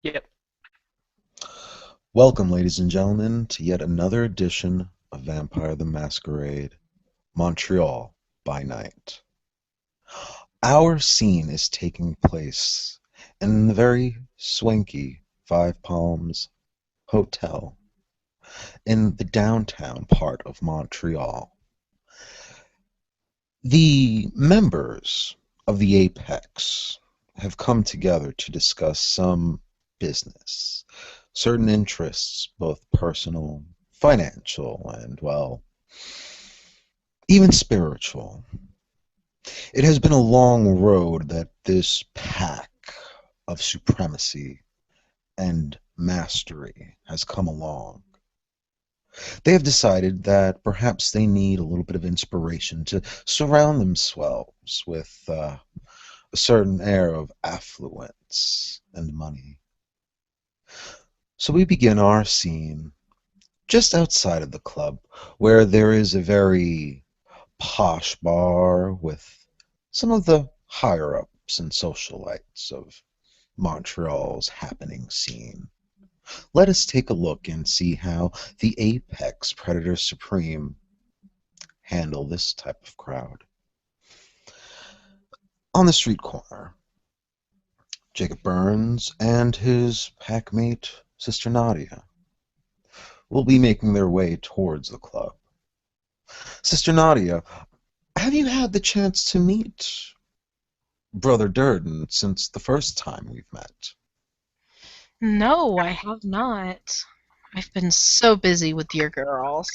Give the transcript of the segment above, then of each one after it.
Yep. Welcome, ladies and gentlemen, to yet another edition of Vampire the Masquerade, Montreal by Night. Our scene is taking place in the very swanky Five Palms Hotel in the downtown part of Montreal. The members of the Apex have come together to discuss some business, certain interests, both personal, financial, and, well, even spiritual. It has been a long road that this pack of supremacy and mastery has come along. They have decided that perhaps they need a little bit of inspiration to surround themselves with a certain air of affluence and money. So we begin our scene just outside of the club, where there is a very posh bar with some of the higher ups and socialites of Montreal's happening scene. Let us take a look and see how the apex predator supreme handle this type of crowd. On the street corner, Jacob Burns and his packmate, Sister Nadia, will be making their way towards the club. Sister Nadia, have you had the chance to meet Brother Durden since the first time we've met? No, I have not. I've been so busy with your girls.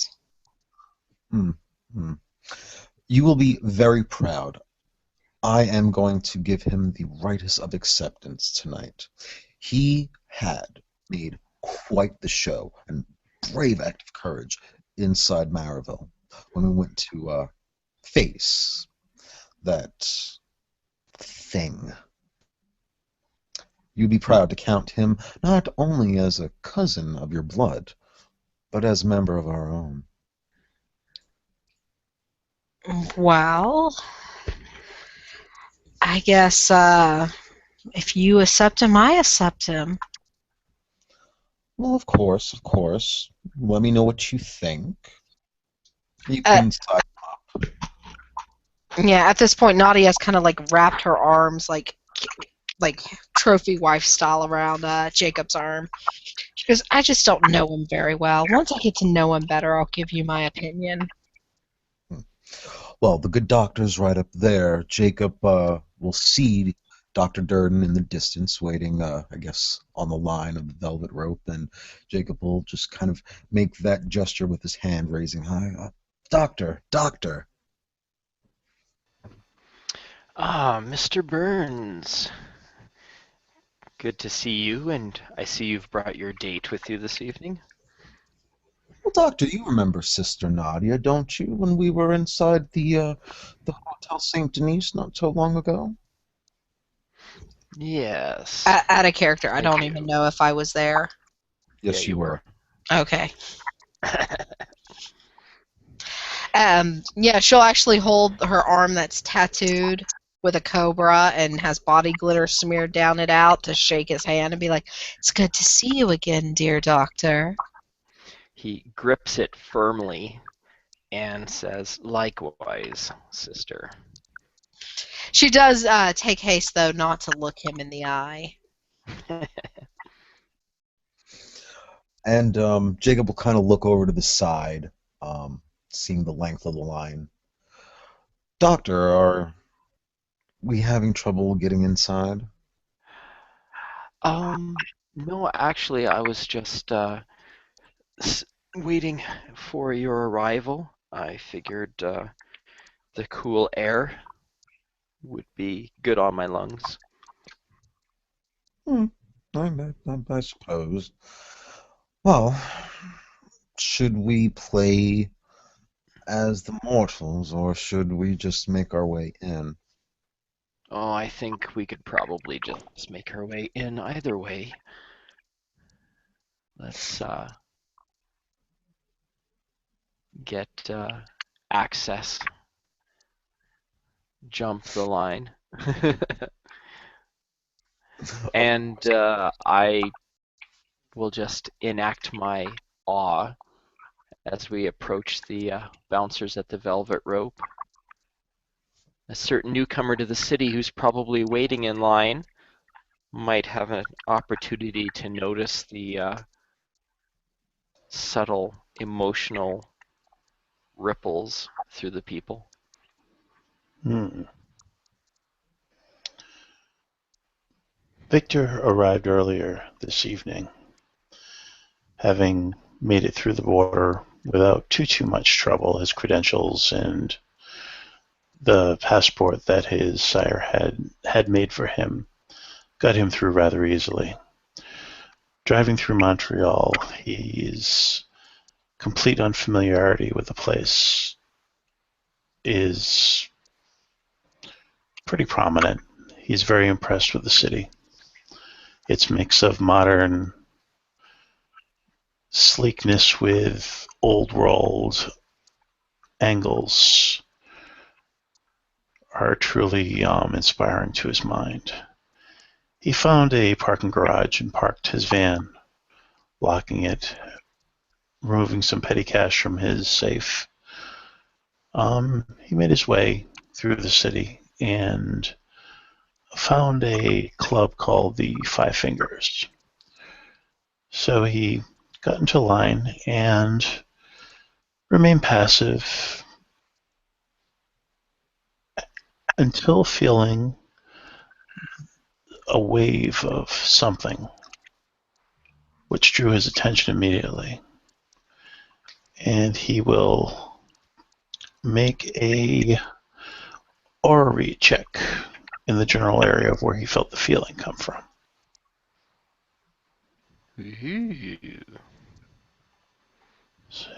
Hmm. Hmm. You will be very proud. I am going to give him the rightest of acceptance tonight. He had made quite the show and brave act of courage inside Maryville when we went to face that thing. You'd be proud to count him not only as a cousin of your blood, but as a member of our own. Well, I guess if you accept him, I accept him. Well, of course, of course. Let me know what you think. You Uh, can side. yeah, at this point, Nadia's kind of like wrapped her arms like trophy wife style around Jacob's arm. She goes, I just don't know him very well. Once I get to know him better, I'll give you my opinion. Well, the good doctor's right up there. Jacob will see Dr. Durden in the distance, waiting, I guess, on the line of the velvet rope, and Jacob will just kind of make that gesture with his hand raising high. Doctor, doctor. Ah, Mr. Burns. Good to see you, and I see you've brought your date with you this evening. Well, doctor, you remember Sister Nadia, don't you, when we were inside the Hotel St. Denis not so long ago? Yes, Out of character, I I don't even do. know if I was there. Yeah, Yes, you you were. were. Okay. Yeah, she'll actually hold her arm that's tattooed with a cobra and has body glitter smeared down it out to shake his hand and be like, "It's good to see you again, dear doctor." He grips it firmly and says, "Likewise, sister." She does take haste, though, not to look him in the eye. And Jacob will kind of look over to the side, seeing the length of the line. Doctor, are we having trouble getting inside? Um, no, actually, I was just s- waiting for your arrival. I figured the cool air would be good on my lungs. Hmm, I suppose. Well, should we play as the mortals, or should we just make our way in? Oh, I think we could probably just make our way in either way. Let's get access, jump the line. And I will just enact my awe as we approach the bouncers at the velvet rope. A certain newcomer to the city who's probably waiting in line might have an opportunity to notice the subtle emotional ripples through the people. Hmm. Victor arrived earlier this evening, having made it through the border without too much trouble. His credentials and the passport that his sire had made for him got him through rather easily. Driving through Montreal, his complete unfamiliarity with the place is pretty prominent. He's very impressed with the city. Its mix of modern sleekness with old world angles are truly inspiring to his mind. He found a parking garage and parked his van, locking it, removing some petty cash from his safe. He made his way through the city and found a club called the Five Fingers. So he got into line and remained passive until feeling a wave of something which drew his attention immediately. And he will make a aura read check in the general area of where he felt the feeling come from. Ooh. So,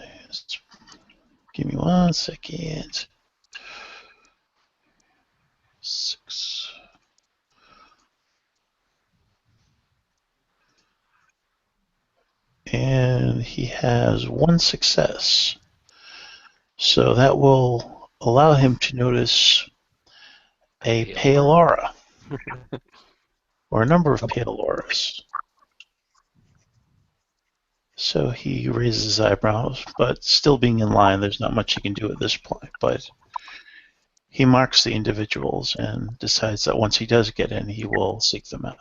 give me 1 second. 6. And he has 1 success. So that will allow him to notice a pale aura, or a number of pale auras. So he raises his eyebrows, but still being in line, there's not much he can do at this point. But he marks the individuals and decides that once he does get in, he will seek them out.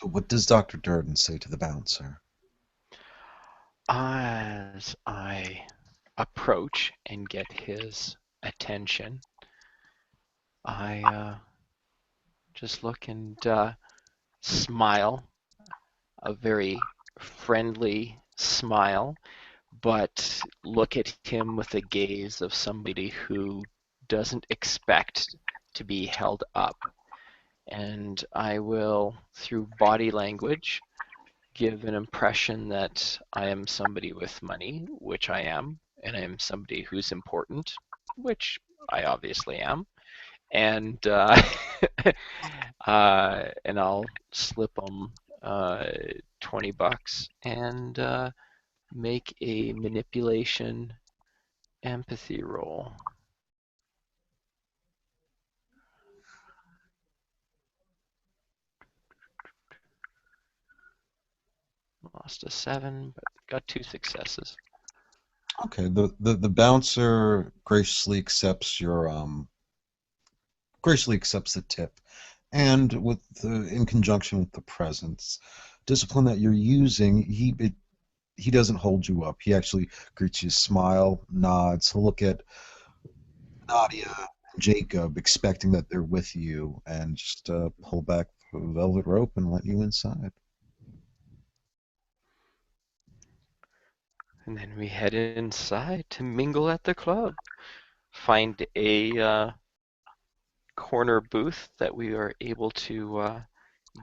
What does Dr. Durden say to the bouncer? As I approach and get his attention, I just look and smile, a very friendly smile, but look at him with the gaze of somebody who doesn't expect to be held up. And I will, through body language, give an impression that I am somebody with money, which I am, and I am somebody who's important, which I obviously am, and and I'll slip them $20 and make a manipulation empathy roll. Lost a 7, but got 2 successes. Okay, the bouncer graciously accepts the tip, and in conjunction with the presence discipline that you're using, he doesn't hold you up. He actually greets you, smile, nods. He'll look at Nadia and Jacob, expecting that they're with you, and just pull back the velvet rope and let you inside. And then we head inside to mingle at the club. Find a corner booth that we are able to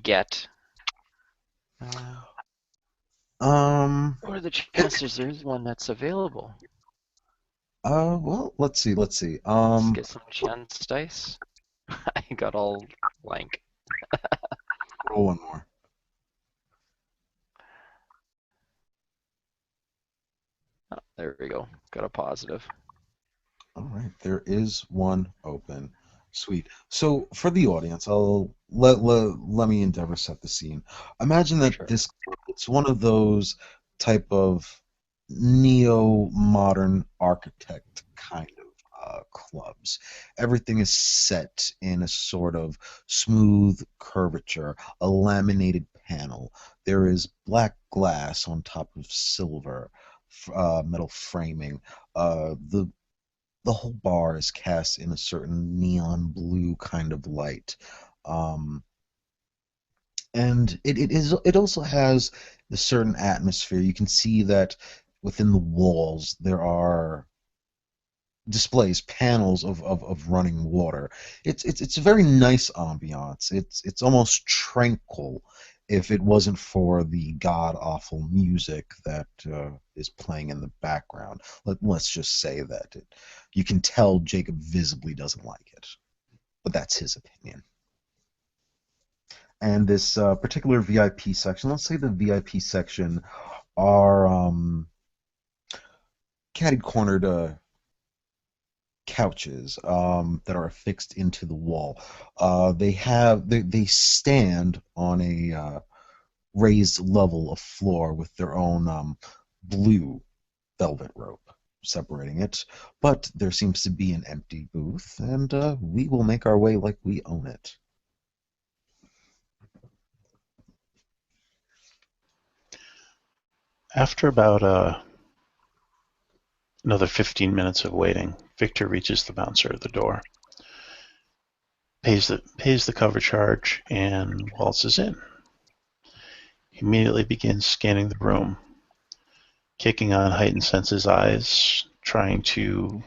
get. What are the chances there's one that's available? Well, let's see. Let's get some chance dice. I got all blank. Roll one more. Oh, there we go. Got a positive. All right, there is one open. Sweet. So for the audience, I'll let me endeavor set the scene. Imagine that Sure. this it's one of those type of neo-modern architect kind of clubs. Everything is set in a sort of smooth curvature, a laminated panel. There is black glass on top of silver metal framing. The whole bar is cast in a certain neon blue kind of light. Um, and it also has a certain atmosphere. You can see that within the walls there are displays, panels of running water. It's a very nice ambiance. It's almost tranquil if it wasn't for the god awful music that is playing in the background. Let's just say that you can tell Jacob visibly doesn't like it, but that's his opinion. And this particular VIP section, let's say the VIP section are catty cornered couches that are affixed into the wall. They stand on a raised level of floor with their own blue velvet rope separating it. But there seems to be an empty booth, and we will make our way like we own it. After about another 15 minutes of waiting, Victor reaches the bouncer at the door, pays the cover charge, and waltzes in. He immediately begins scanning the room, kicking on heightened senses eyes, trying to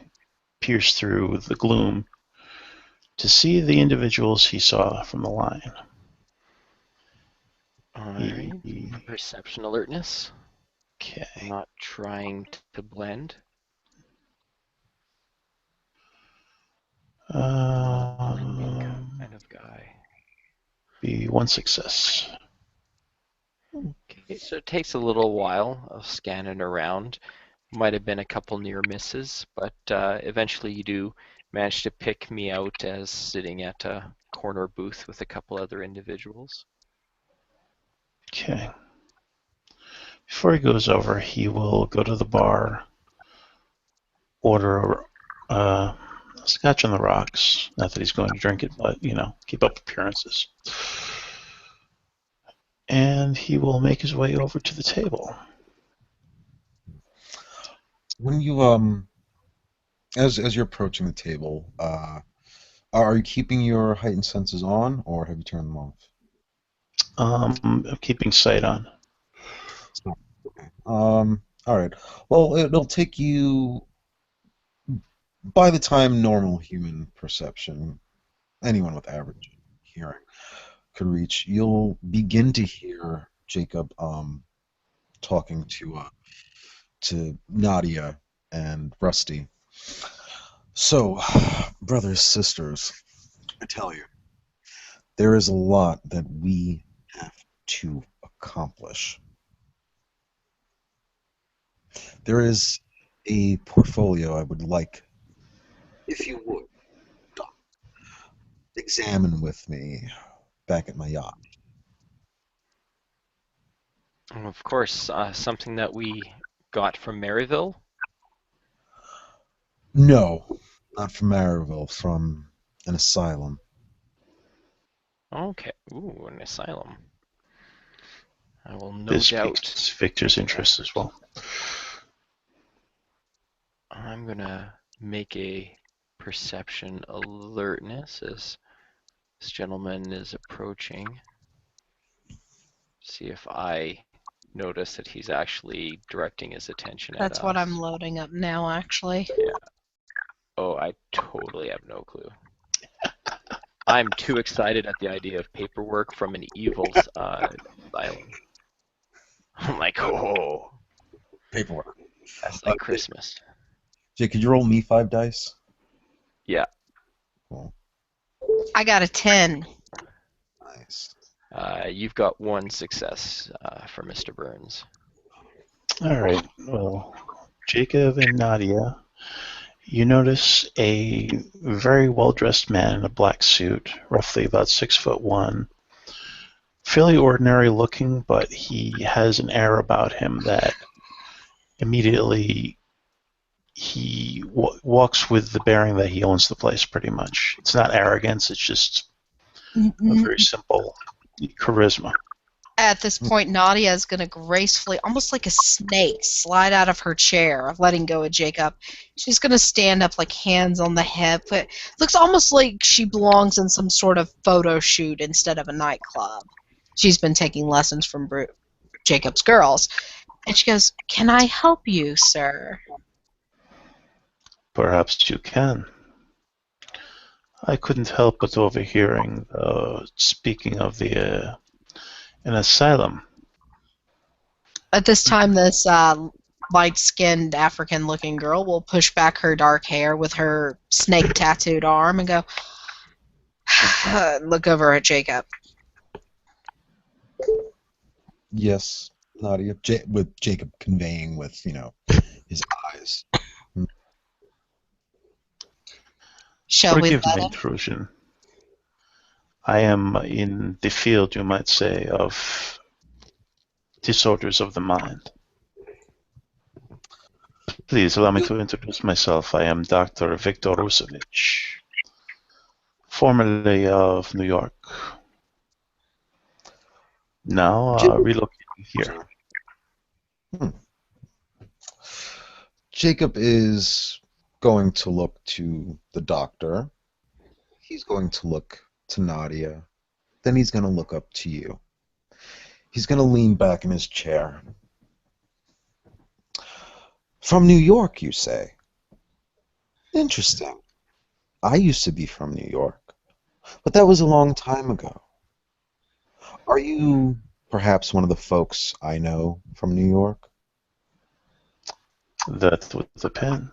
pierce through the gloom to see the individuals he saw from the line. All right. He Perception alertness. I'm okay. not trying to blend. Blending Um, kind of guy. be one success. Okay, so it takes a little while of scanning around. Might have been a couple near misses, but eventually you do manage to pick me out as sitting at a corner booth with a couple other individuals. Okay. Before he goes over, he will go to the bar, order scotch on the rocks. Not that he's going to drink it, but keep up appearances. And he will make his way over to the table. When you as you're approaching the table, are you keeping your heightened senses on, or have you turned them off? Keeping sight on. Okay. All right. Well, it'll take you by the time normal human perception, anyone with average hearing could reach, you'll begin to hear Jacob talking to Nadia and Rusty. So, brothers, sisters, I tell you, there is a lot that we have to accomplish. There is a portfolio I would like, if you would, examine with me back at my yacht. Of course, something that we got from Maryville. No, not from Maryville, from an asylum. Okay, ooh, an asylum. I will no This doubt piques Victor's take an interest as effort. well. I'm gonna make a perception alertness as this gentleman is approaching. See if I notice that he's actually directing his attention at That's what I'm us. loading up now, actually. Yeah. Oh, I totally have no clue. I'm too excited at the idea of paperwork from an evil asylum. I'm like, oh, Paperwork. that's like Christmas. Jake, could you roll me 5 dice? Yeah. Cool. I got a 10. Nice. You've got one success for Mr. Burns. All right. Well, Jacob and Nadia You notice a very well-dressed man in a black suit, roughly about 6'1", fairly ordinary looking, but he has an air about him that immediately he walks with the bearing that he owns the place pretty much. It's not arrogance, it's just a very simple charisma. At this point, Nadia is going to gracefully, almost like a snake, slide out of her chair, letting go of Jacob. She's going to stand up, like hands on the hip. It looks almost like she belongs in some sort of photo shoot instead of a nightclub. She's been taking lessons from Jacob's girls. And she goes, "Can I help you, sir?" Perhaps you can. I couldn't help but overhearing speaking of an asylum. At this time, this light-skinned African-looking girl will push back her dark hair with her snake-tattooed arm and go, look over at Jacob. Yes, Nadia, with Jacob conveying with, his eyes. Shall we Forgive let my him? intrusion. I am in the field, you might say, of disorders of the mind. Please allow me to introduce myself. I am Dr. Viktor Rusevich, formerly of New York, now relocating here. Jacob is going to look to the doctor. He's going to look to Nadia. Then he's going to look up to you. He's going to lean back in his chair. From New York, you say? Interesting. I used to be from New York, but that was a long time ago. Are you perhaps one of the folks I know from New York? That would depend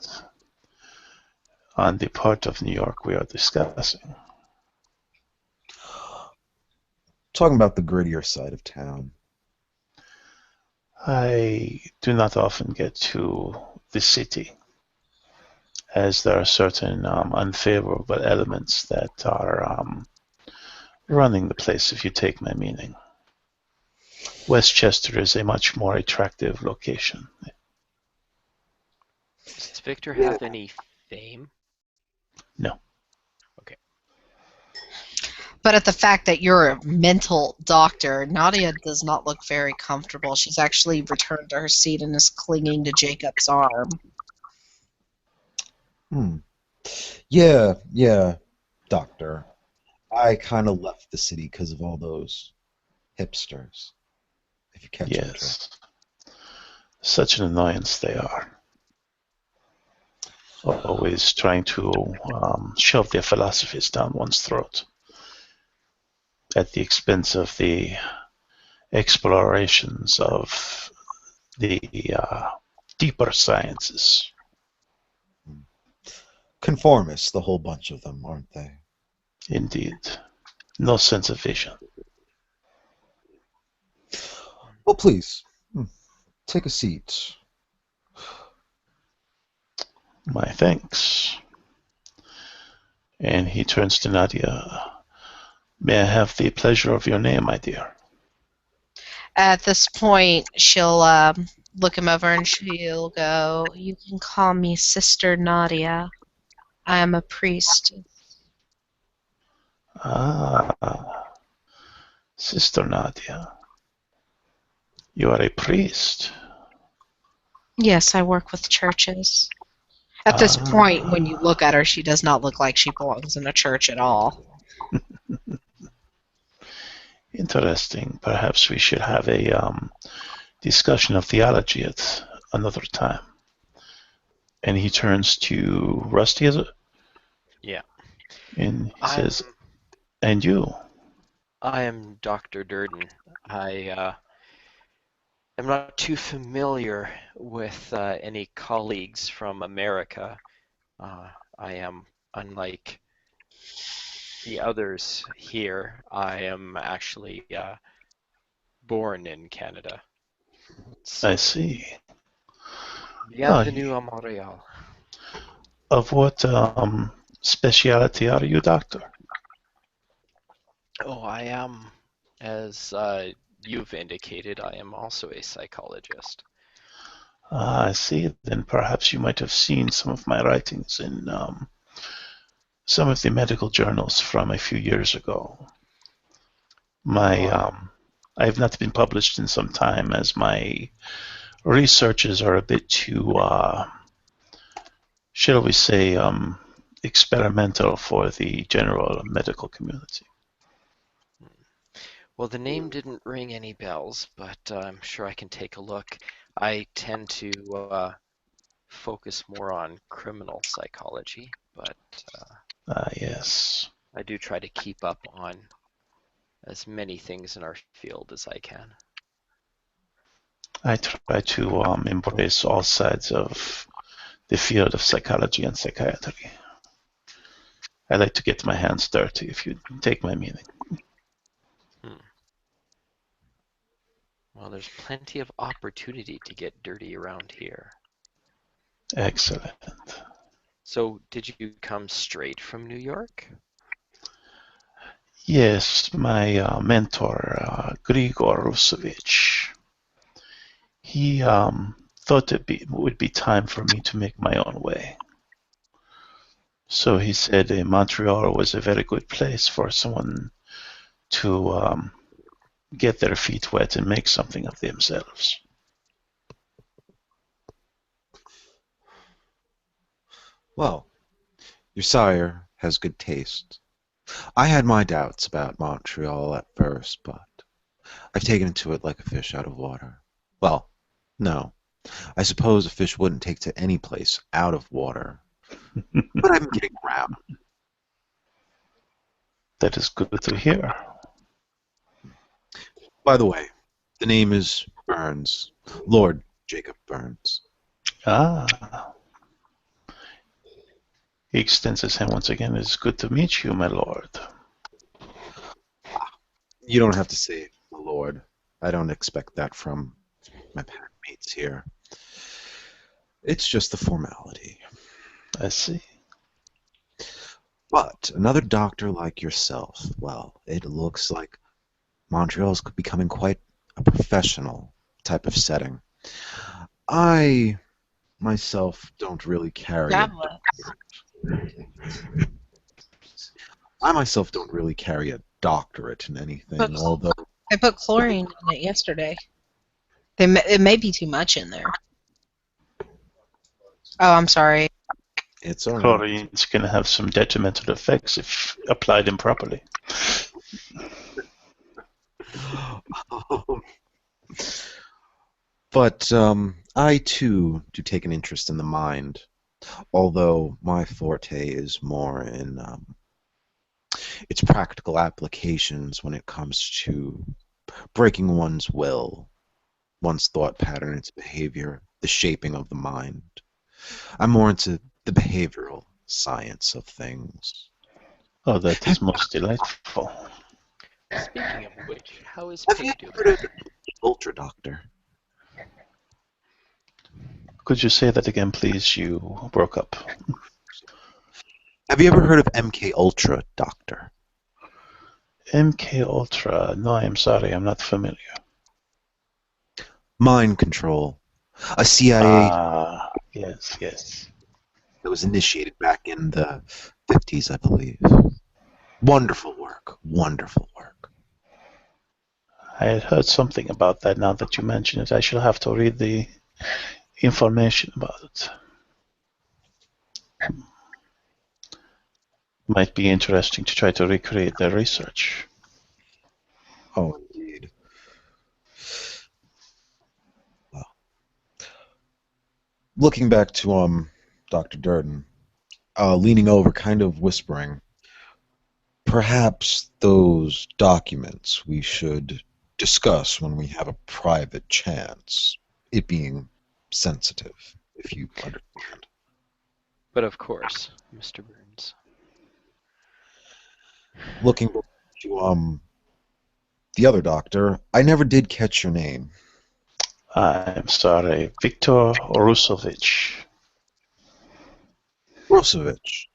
on the part of New York we are discussing. Talking about the grittier side of town. I do not often get to the city, as there are certain unfavorable elements that are running the place, if you take my meaning. Westchester is a much more attractive location. Does Victor have any fame? No. Okay. But at the fact that you're a mental doctor, Nadia does not look very comfortable. She's actually returned to her seat and is clinging to Jacob's arm. Yeah, doctor. I kind of left the city because of all those hipsters, if you catch my drift. Yes. Such an annoyance they are. Always trying to shove their philosophies down one's throat at the expense of the explorations of the deeper sciences. Conformists, the whole bunch of them, aren't they? Indeed. No sense of vision. Well, please, take a seat. My thanks. And he turns to Nadia. May I have the pleasure of your name, my dear? At this point, she'll look him over and she'll go, "You can call me Sister Nadia. I am a priest." Ah, Sister Nadia. You are a priest. Yes, I work with churches. At this point, when you look at her, she does not look like she belongs in a church at all. Interesting. Perhaps we should have a discussion of theology at another time. And he turns to Rusty, is it? Yeah. And he says, and you? I am Dr. Durden. I am not too familiar with any colleagues from America. I am, unlike the others here, I am actually born in Canada. I see. Bienvenue à Montréal. Of what specialty are you, doctor? Oh, I am, as you've indicated, I am also a psychologist. Ah, I see. Then perhaps you might have seen some of my writings in some of the medical journals from a few years ago. My Oh, I have not been published in some time, as my researches are a bit too, shall we say, experimental for the general medical community. well, the name didn't ring any bells, but I'm sure I can take a look. I tend to focus more on criminal psychology, but Ah, yes. I do try to keep up on as many things in our field as I can. I try to embrace all sides of the field of psychology and psychiatry. I like to get my hands dirty, if you take my meaning. Hmm. Well, there's plenty of opportunity to get dirty around here. Excellent. So, did you come straight from New York? Yes, my mentor, Grigor Rusovich, he thought would be time for me to make my own way. So he said Montreal was a very good place for someone to get their feet wet and make something of themselves. Well, your sire has good taste. I had my doubts about Montreal at first, but I've taken to it like a fish out of water. Well, no. I suppose a fish wouldn't take to any place out of water, but I'm getting around. That is good to hear. By the way, the name is Burns, Lord Jacob Burns. Ah, he extends his hand once again. It's good to meet you, my lord. You don't have to say my lord. I don't expect that from my mates here. It's just the formality. I see. But another doctor like yourself, well, it looks like Montreal's becoming quite a professional type of setting. I myself don't really carry a Goblets. I myself don't really carry a doctorate in But anything, although I put chlorine in it yesterday. It may be too much in there. Oh, I'm sorry. it's all right. Chlorine's going to have some detrimental effects if applied improperly. But I too do take an interest in the mind, although my forte is more in its practical applications when it comes to breaking one's will, one's thought pattern, its behavior, the shaping of the mind. I'm more into the behavioral science of things. Oh, that is most delightful. Speaking of which, how is Have you Pip doing? ever heard of the Ultra Doctor? Could you say that again, please? You broke up. Have you ever heard of MK Ultra Doctor? MK Ultra. No, I'm sorry, I'm not familiar. Mind control. A CIA Ah, yes, yes. that was initiated back in the 50s, I believe. Wonderful work. Wonderful work. I had heard something about that. Now that you mention it, I shall have to read the information about it. Might be interesting to try to recreate their research. Oh, indeed. Well, looking back to Dr. Durden, leaning over, kind of whispering, perhaps those documents we should discuss when we have a private chance, it being sensitive, if you understand. But of course, Mr. Burns. Looking to the other doctor, I never did catch your name. I'm sorry, Viktor Rusovich. Rosevich.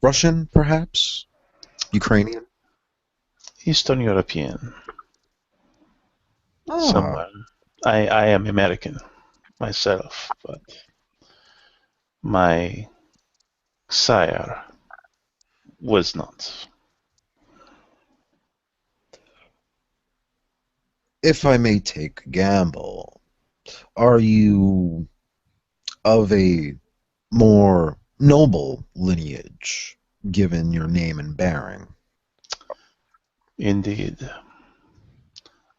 Russian, perhaps? Ukrainian? Eastern European. Ah, Somewhere. I am American myself, but my sire was not. if I may take a gamble, are you of a more noble lineage, given your name and bearing? Indeed.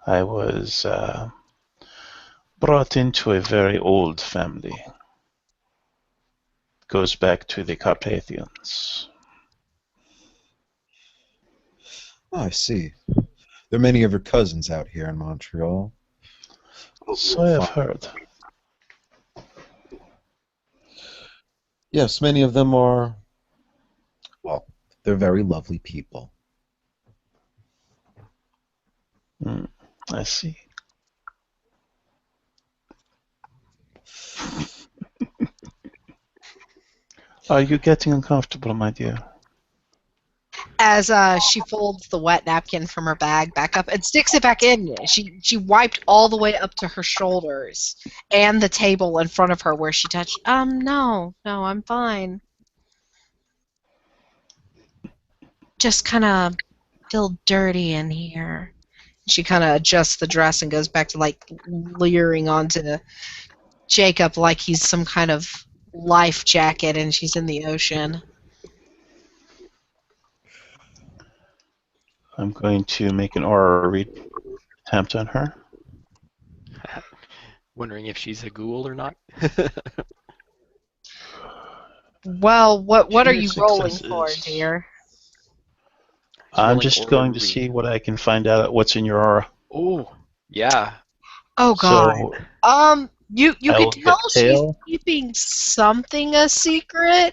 I was brought into a very old family. Goes back to the Carpathians. Oh, I see. There are many of your cousins out here in Montreal. Hope you So will I have find. heard. Yes, many of them are, well, they're very lovely people. Mm, I see. Are you getting uncomfortable, my dear? As she folds the wet napkin from her bag back up and sticks it back in. She wiped all the way up to her shoulders and the table in front of her where she touched. No, I'm fine. Just kind of feel dirty in here. She kind of adjusts the dress and goes back to like leering onto Jacob like he's some kind of life jacket and she's in the ocean. I'm going to make an aura read attempt on her. Wondering if she's a ghoul or not. Well, what are Two you rolling for, successes. dear? He's I'm rolling just aura going to read. see what I can find out what's in your aura. Oh, yeah. Oh God. So You I can will tell get she's tail. keeping something a secret.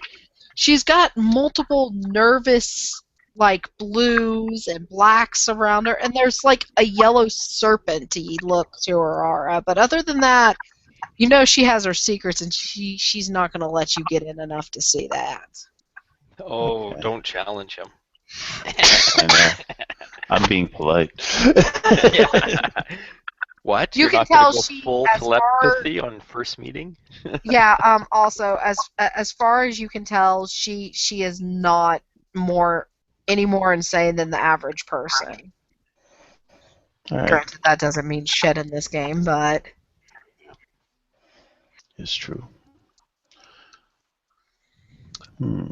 She's got multiple nervous like blues and blacks around her, and there's like a yellow serpenty look to her aura. But other than that, you know she has her secrets, and she's not going to let you get in enough to see that. Oh, Okay, don't challenge him. I know. I'm being polite. Yeah. What? You You're can not going to tell go she, full as far telepathy on first meeting? yeah. Also, as far as you can tell, she is not more any more insane than the average person. All right, Granted, that doesn't mean shit in this game, but it's true. Hmm.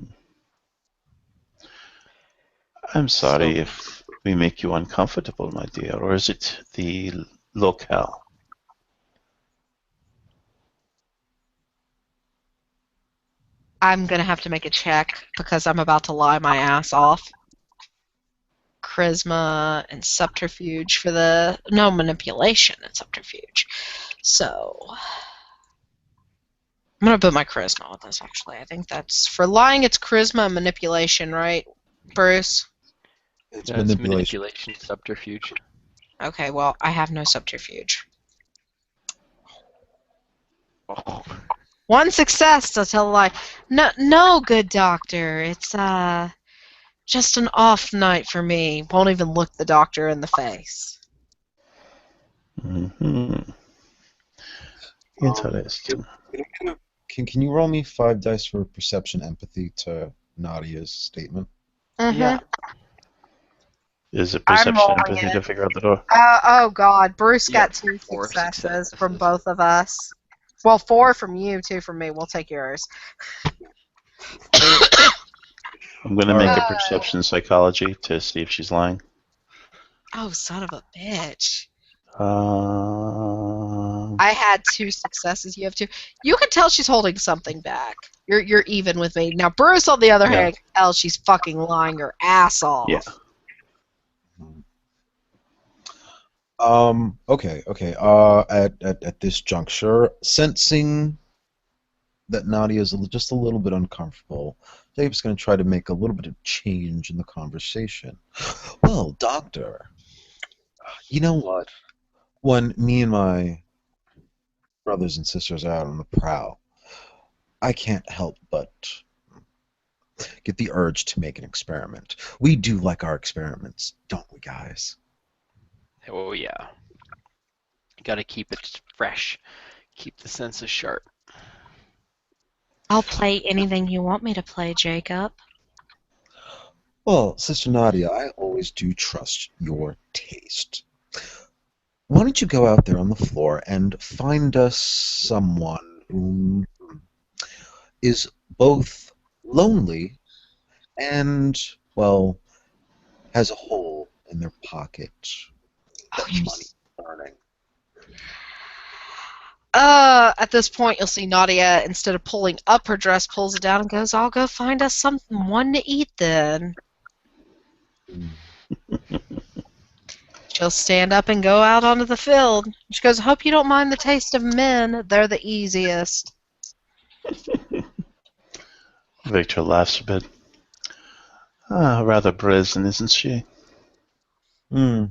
I'm So, sorry if we make you uncomfortable, my dear, or is it the locale? I'm gonna have to make a check because I'm about to lie my ass off. Charisma and subterfuge for the no manipulation and subterfuge. So I'm gonna put my charisma on this. Actually, I think that's for lying. It's charisma and manipulation, right, Bruce? it's that's manipulation. manipulation subterfuge. Okay, well I have no subterfuge. Oh, One success to tell a lie. No, good doctor. It's just an off night for me. Won't even look the doctor in the face. Hmm. Um, Interesting. can you roll me 5 dice for perception empathy to Nadia's statement? yeah. Mm-hmm. Is it I'm perception rolling empathy it. to figure out the door? Oh God, Bruce got Yep. 2 4 successes from successes. both of us. Well, 4 from you, 2 from me. We'll take yours. I'm going to All make right. a perception psychology to see if she's lying. Oh, son of a bitch. Um, I had 2 successes. You have 2. You can tell she's holding something back. You're even with me. Now, Bruce, on the other yeah, hand, can tell she's fucking lying her ass yeah. off. Okay. At this juncture, sensing that Nadia is just a little bit uncomfortable, Dave's going to try to make a little bit of change in the conversation. Well, doctor, you know what? When me and my brothers and sisters are out on the prowl, I can't help but get the urge to make an experiment. We do like our experiments, don't we, guys? Oh yeah, gotta keep it fresh, keep the senses sharp. I'll play anything you want me to play, Jacob. Well, Sister Nadia, I always do trust your taste. Why don't you go out there on the floor and find us someone who is both lonely and, well, has a hole in their pocket Oh, that you money is burning. At this point, you'll see Nadia, instead of pulling up her dress, pulls it down and goes, I'll go find us someone to eat then. She'll stand up and go out onto the field. She goes, I hope you don't mind the taste of men. They're the easiest. Victor laughs a bit. Rather brazen, isn't she? Hmm.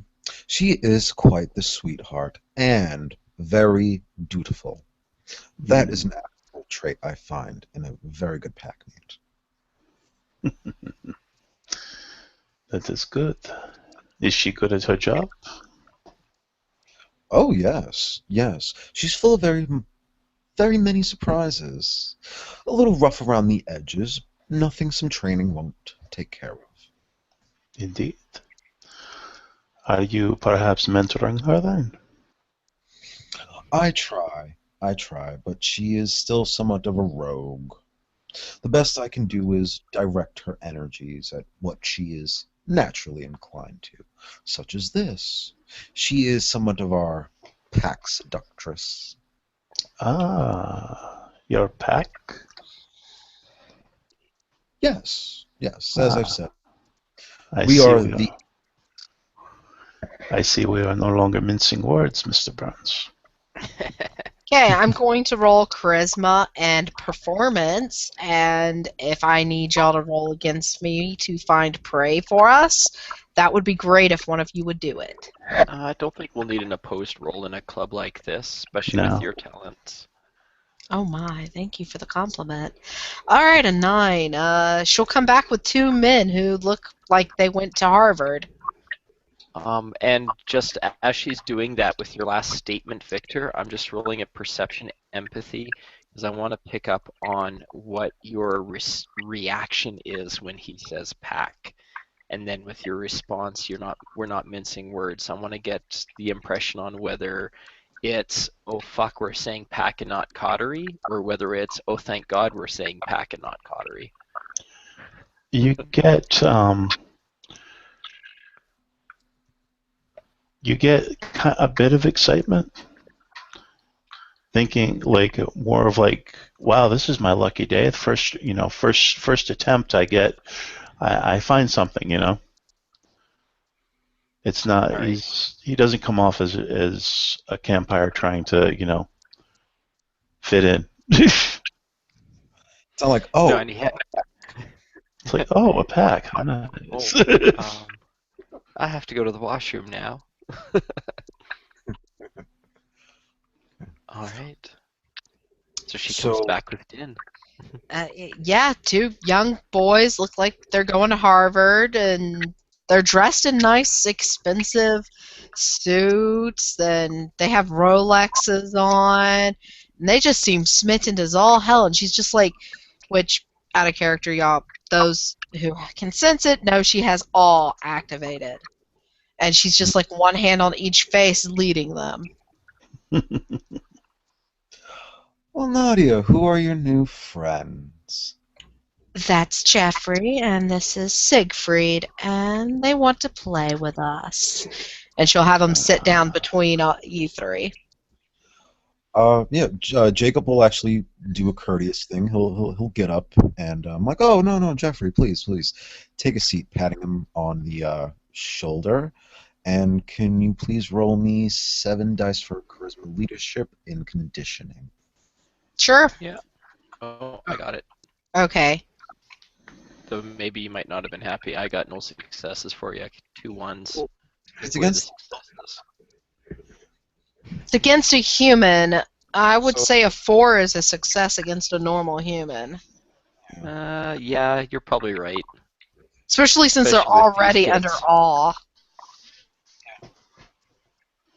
She is quite the sweetheart and very dutiful. That is an admirable trait I find in a very good packmate. That is good. Is she good at her job? Oh yes, yes. She's full of very many surprises. A little rough around the edges. Nothing some training won't take care of. Indeed. Are you perhaps mentoring her then? I try, but she is still somewhat of a rogue. The best I can do is direct her energies at what she is naturally inclined to, such as this. She is somewhat of our pack seductress. Your pack? Yes, yes, as I've Ah, said, I we see are we the. are. I see we are no longer mincing words, Mr. Burns. Okay, I'm going to roll charisma and performance, and if I need y'all to roll against me to find prey for us, that would be great if one of you would do it. I don't think we'll need an opposed roll in a club like this, especially with No. your talents. Oh my, thank you for the compliment. All right, a 9. She'll come back with 2 men who look like they went to Harvard. And just as she's doing that with your last statement, Victor, I'm just rolling a perception empathy because I want to pick up on what your reaction is when he says pack. And then with your response, we're not mincing words. I want to get the impression on whether it's oh fuck we're saying pack and not cottery, or whether it's oh thank God we're saying pack and not cottery. You get a bit of excitement, thinking like more of like, wow, this is my lucky day. The first attempt I find something. It's not All right. he doesn't come off as a campfire trying to fit in. It's It's not like, No, oh, and he had like, oh, a pack. How oh, nice. I have to go to the washroom now. All right. So she comes so back with Din. Yeah, 2 young boys look like they're going to Harvard, and they're dressed in nice, expensive suits, and they have Rolexes on, and they just seem smitten as all hell. And she's just like, which, out of character, y'all, those who can sense it know she has all activated. And she's just like one hand on each face leading them. well, Nadia, who are your new friends? That's Jeffrey, and this is Siegfried, and they want to play with us. And she'll have them sit down between you 3. Yeah, Jacob will actually do a courteous thing. He'll get up and I'm like, oh no, Jeffrey, please take a seat, patting him on the shoulder. And can you please roll me 7 dice for charisma leadership in conditioning? Sure. Yeah. Oh, I got it. Okay. Though maybe you might not have been happy. I got no successes for you. 2 ones. It's Where are the against. successes? It's against a human. I would So say a 4 is a success against a normal human. Yeah, you're probably right. Especially since they're Especially with these already under kids. awe.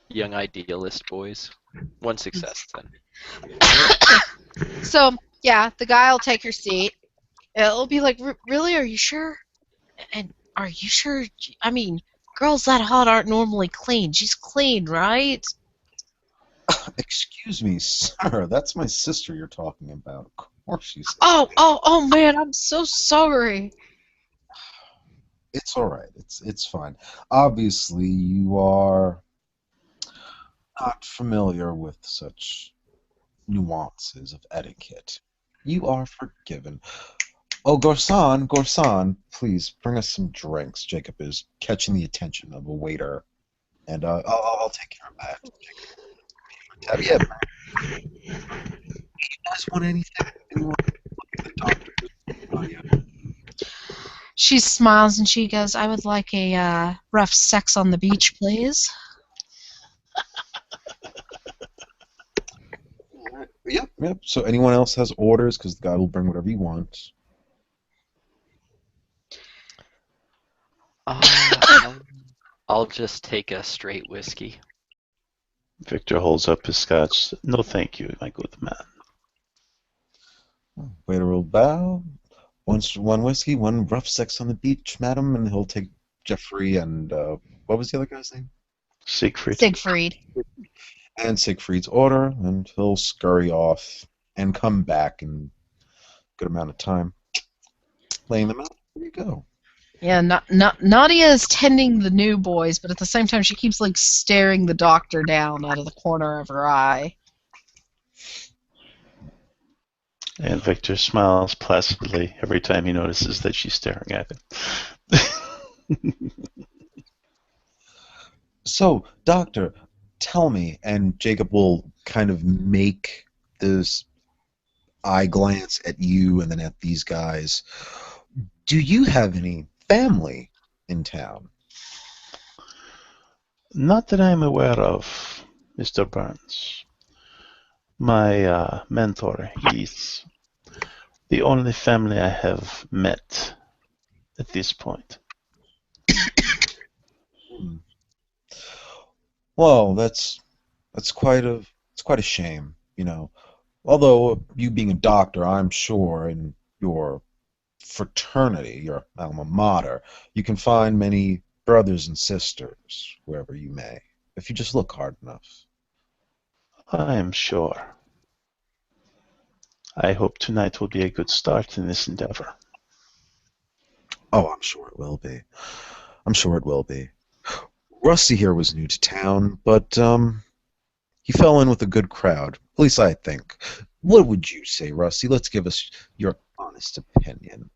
Young idealist boys. One success then. So, yeah, the guy will take your seat. It'll be like, really? Are you sure? And are you sure? I mean, girls that hot aren't normally clean. She's clean, right? Excuse me, sir. That's my sister you're talking about. Of course she's. Oh, man, I'm so sorry. It's all right. It's fine. Obviously, you are not familiar with such nuances of etiquette. You are forgiven. Oh, Gorsan, please bring us some drinks. Jacob is catching the attention of a waiter, and I'll take care of that. Yeah, you guys want anything? Anyone? The doctor. She smiles and she goes, I would like a rough sex on the beach, please. Yep. So anyone else has orders? Because the guy will bring whatever he wants. I'll just take a straight whiskey. Victor holds up his scotch. No, thank you, my good man. Waiter will bow. One whiskey, one rough sex on the beach, madam, and he'll take Jeffrey and what was the other guy's name? Siegfried. And Siegfried's order, and he'll scurry off and come back in a good amount of time. Laying them out. There you go. Yeah, Nadia is tending the new boys, but at the same time she keeps like staring the doctor down out of the corner of her eye. And Victor smiles placidly every time he notices that she's staring at him. So, doctor, tell me, and Jacob will kind of make this eye glance at you and then at these guys. Do you have any family in town? Not that I'm aware of, Mr. Burns. My mentor, he's the only family I have met at this point. Well, that's quite a shame, you know. Although you being a doctor, I'm sure in your fraternity, your alma mater, you can find many brothers and sisters wherever you may, if you just look hard enough. I am sure. I hope tonight will be a good start in this endeavor. Oh, I'm sure it will be. I'm sure it will be. Rusty here was new to town, but he fell in with a good crowd. At least I think. What would you say, Rusty? Let's give us your honest opinion.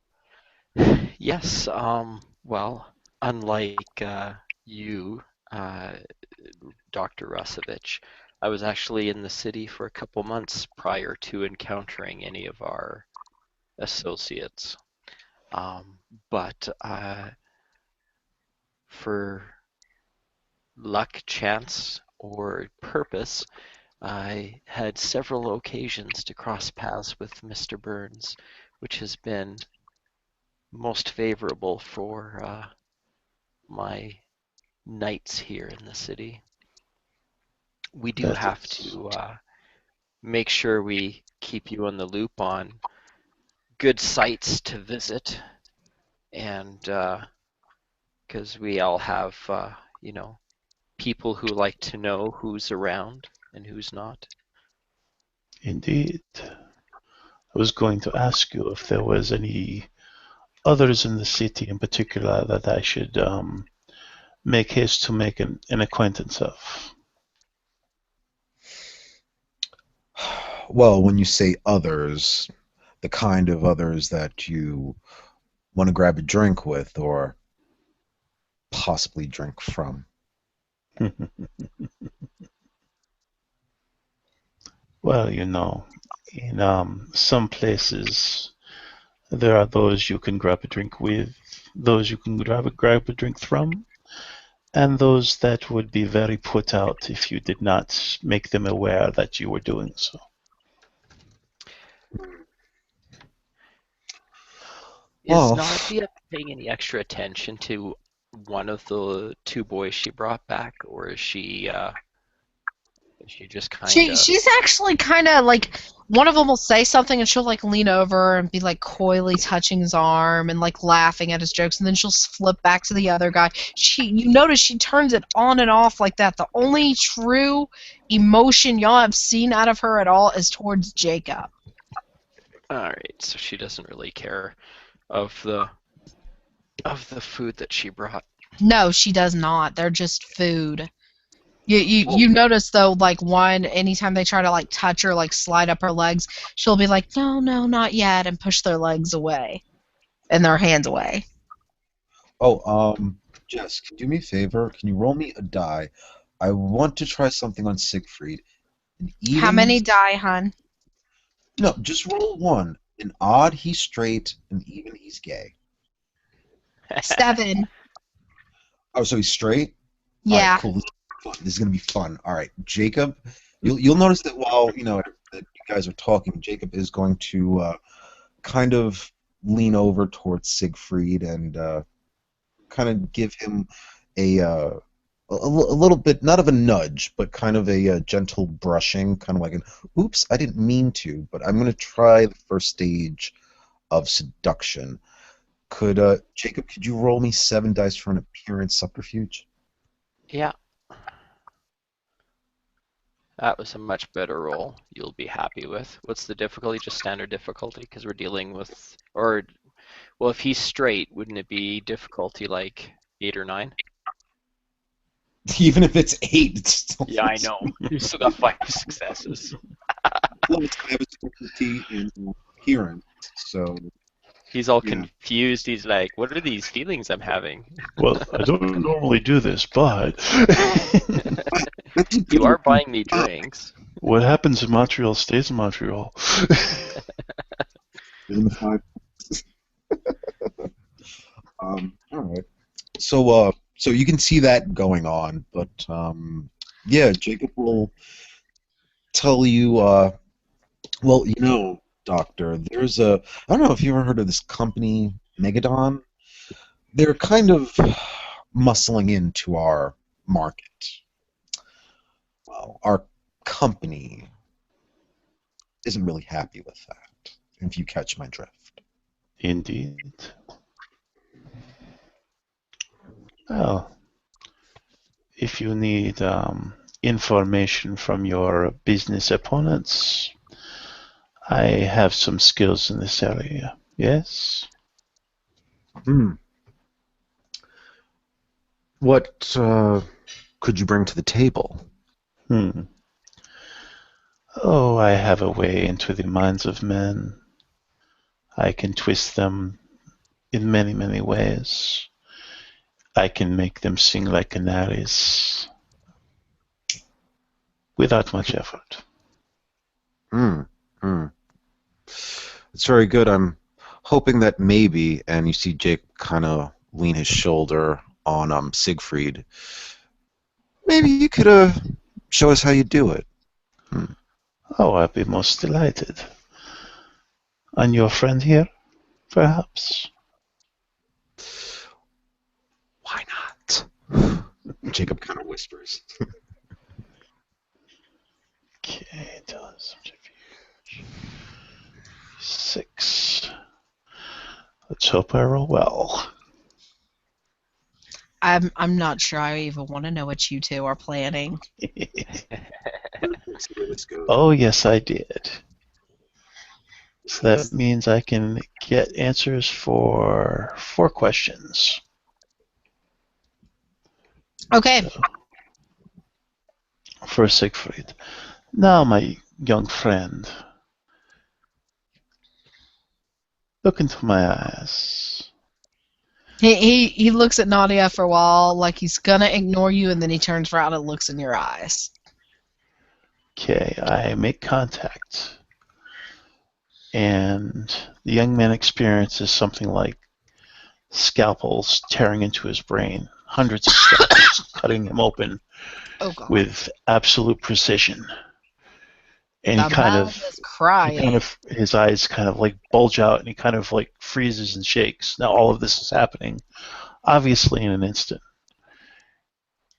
Yes, well, unlike you, Dr. Rusovich, I was actually in the city for a couple months prior to encountering any of our associates. But for luck, chance, or purpose, I had several occasions to cross paths with Mr. Burns, which has been most favorable for my nights here in the city. We do That have is to make sure we keep you on the loop on good sites to visit, and because we all have, people who like to know who's around and who's not. indeed. I was going to ask you if there was any others in the city in particular that I should make haste to make an acquaintance of. Well, when you say others, the kind of others that you want to grab a drink with or possibly drink from. Well, in some places there are those you can grab a drink with, those you can grab a drink from, and those that would be very put out if you did not make them aware that you were doing so. Is Well, Nadia paying any extra attention to one of the two boys she brought back, or is she just kind of? She's actually kind of like one of them will say something and she'll like lean over and be like coyly touching his arm and like laughing at his jokes and then she'll flip back to the other guy. You notice she turns it on and off like that. The only true emotion y'all have seen out of her at all is towards Jacob. All right, so she doesn't really care of the food that she brought. No, she does not. They're just food. well, You notice though, like one anytime they try to like touch her, like slide up her legs, she'll be like, no, no, not yet, and push their legs away and their hands away. Jess, can you do me a favor? Can you roll me a die? I want to try something on Siegfried. An How even, many die, hun? no, just roll one. An odd, he's straight, and even, he's gay. 7. Oh, so he's straight? All right, Yeah. cool. This is gonna be fun. All right, Jacob, you'll notice that while that you guys are talking, Jacob is going to kind of lean over towards Siegfried and kind of give him a little bit, not of a nudge, but kind of a gentle brushing, kind of like an "oops, I didn't mean to," but I'm going to try the first stage of seduction. Jacob, could you roll me 7 dice for an appearance subterfuge? Yeah, that was a much better roll. You'll be happy with. What's the difficulty? Just standard difficulty, because we're dealing with, or well, if he's straight, wouldn't it be difficulty like 8 or 9? Even if it's 8, it's still Yeah, I know. You still got 5 successes. plus I have a difficulty in appearance, so He's all yeah. confused. He's like, "What are these feelings I'm having?" Well, I don't normally do this, but That's a You good are one. buying me drinks. what happens in Montreal stays in Montreal. In the 5. All right. So you can see that going on, but yeah, Jacob will tell you. Well, Doctor, I don't know if you ever heard of this company, Megadon. They're kind of muscling into our market. Well, our company isn't really happy with that, if you catch my drift. Indeed. Well, if you need information from your business opponents, I have some skills in this area. Yes? What could you bring to the table? Oh, I have a way into the minds of men. I can twist them in many, many ways. I can make them sing like canaries without much effort. It's very good. I'm hoping that maybe, and you see Jake kind of lean his shoulder on Siegfried. Maybe you could show us how you do it. Oh, I'd be most delighted. And your friend here, perhaps? Why not? Jacob kind of whispers. Okay, subterfuge. 6. Let's hope I roll well. I'm not sure I even want to know what you two are planning. Let's see where this goes. Oh, yes, I did. So that means I can get answers for 4 questions. Okay. For Siegfried. Now, my young friend, look into my eyes. He looks at Nadia for a while, like he's gonna ignore you, and then he turns around and looks in your eyes. Okay, I make contact. And the young man experiences something like scalpels tearing into his brain, hundreds of scalpels cutting him open Oh God. with absolute precision. And The man is crying. his eyes kind of like bulge out, and he kind of like freezes and shakes. Now all of this is happening, obviously, in an instant.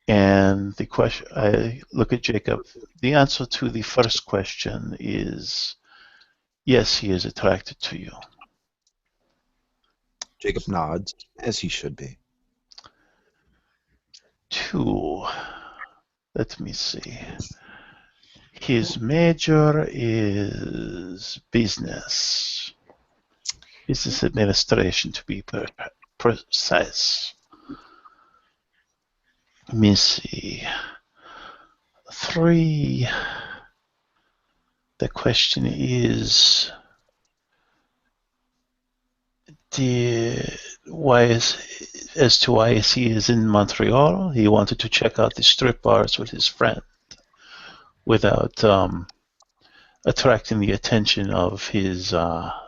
And the question, I look at Jacob. The answer to the first question is yes, he is attracted to you. Jacob nods, as he should be. 2, let me see. His major is business administration, to be precise. Let me see. 3, the question is why he is in Montreal. He wanted to check out the strip bars with his friend without attracting the attention of his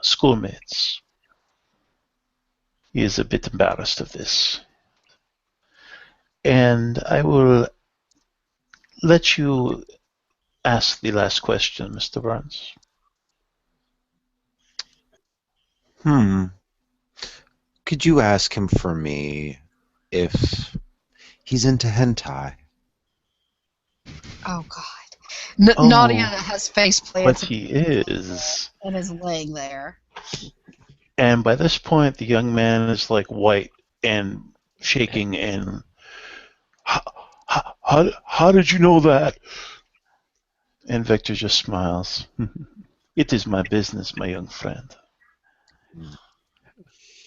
schoolmates. He is a bit embarrassed of this. And I will let you ask the last question, Mr. Burns. Could you ask him for me if he's into hentai? Oh God. Oh, Nadia has face plants but he is. and is laying there. And by this point, the young man is like white and shaking and how did you know that? And Victor just smiles. It is my business, my young friend.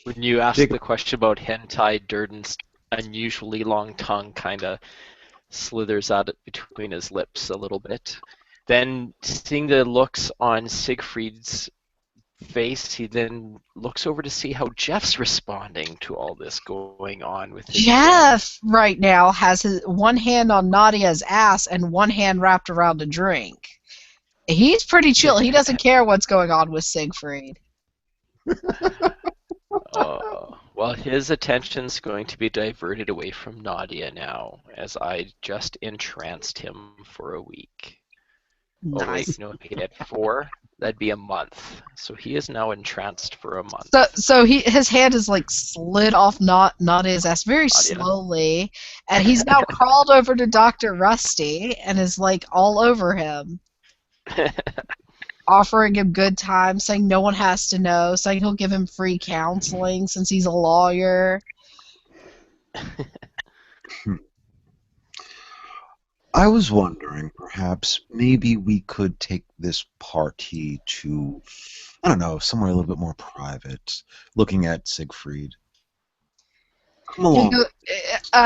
When you ask Jacob. the question about hentai, Durden's unusually long tongue kind of slithers out between his lips a little bit. Then, seeing the looks on Siegfried's face, he then looks over to see how Jeff's responding to all this going on with his Jeff right now has his one hand on Nadia's ass and one hand wrapped around a drink. He's pretty chill. He doesn't care what's going on with Siegfried. Well, his attention's going to be diverted away from Nadia now, as I just entranced him for a week. Nice. Oh wait, no, he had 4. That'd be a month. So he is now entranced for a month. So his hand is like slid off Nadia's ass very slowly, and he's now crawled over to Dr. Rusty and is like all over him. Offering him good time, saying no one has to know, saying he'll give him free counseling since he's a lawyer. I was wondering, perhaps, maybe we could take this party to, I don't know, somewhere a little bit more private, looking at Siegfried. Come along.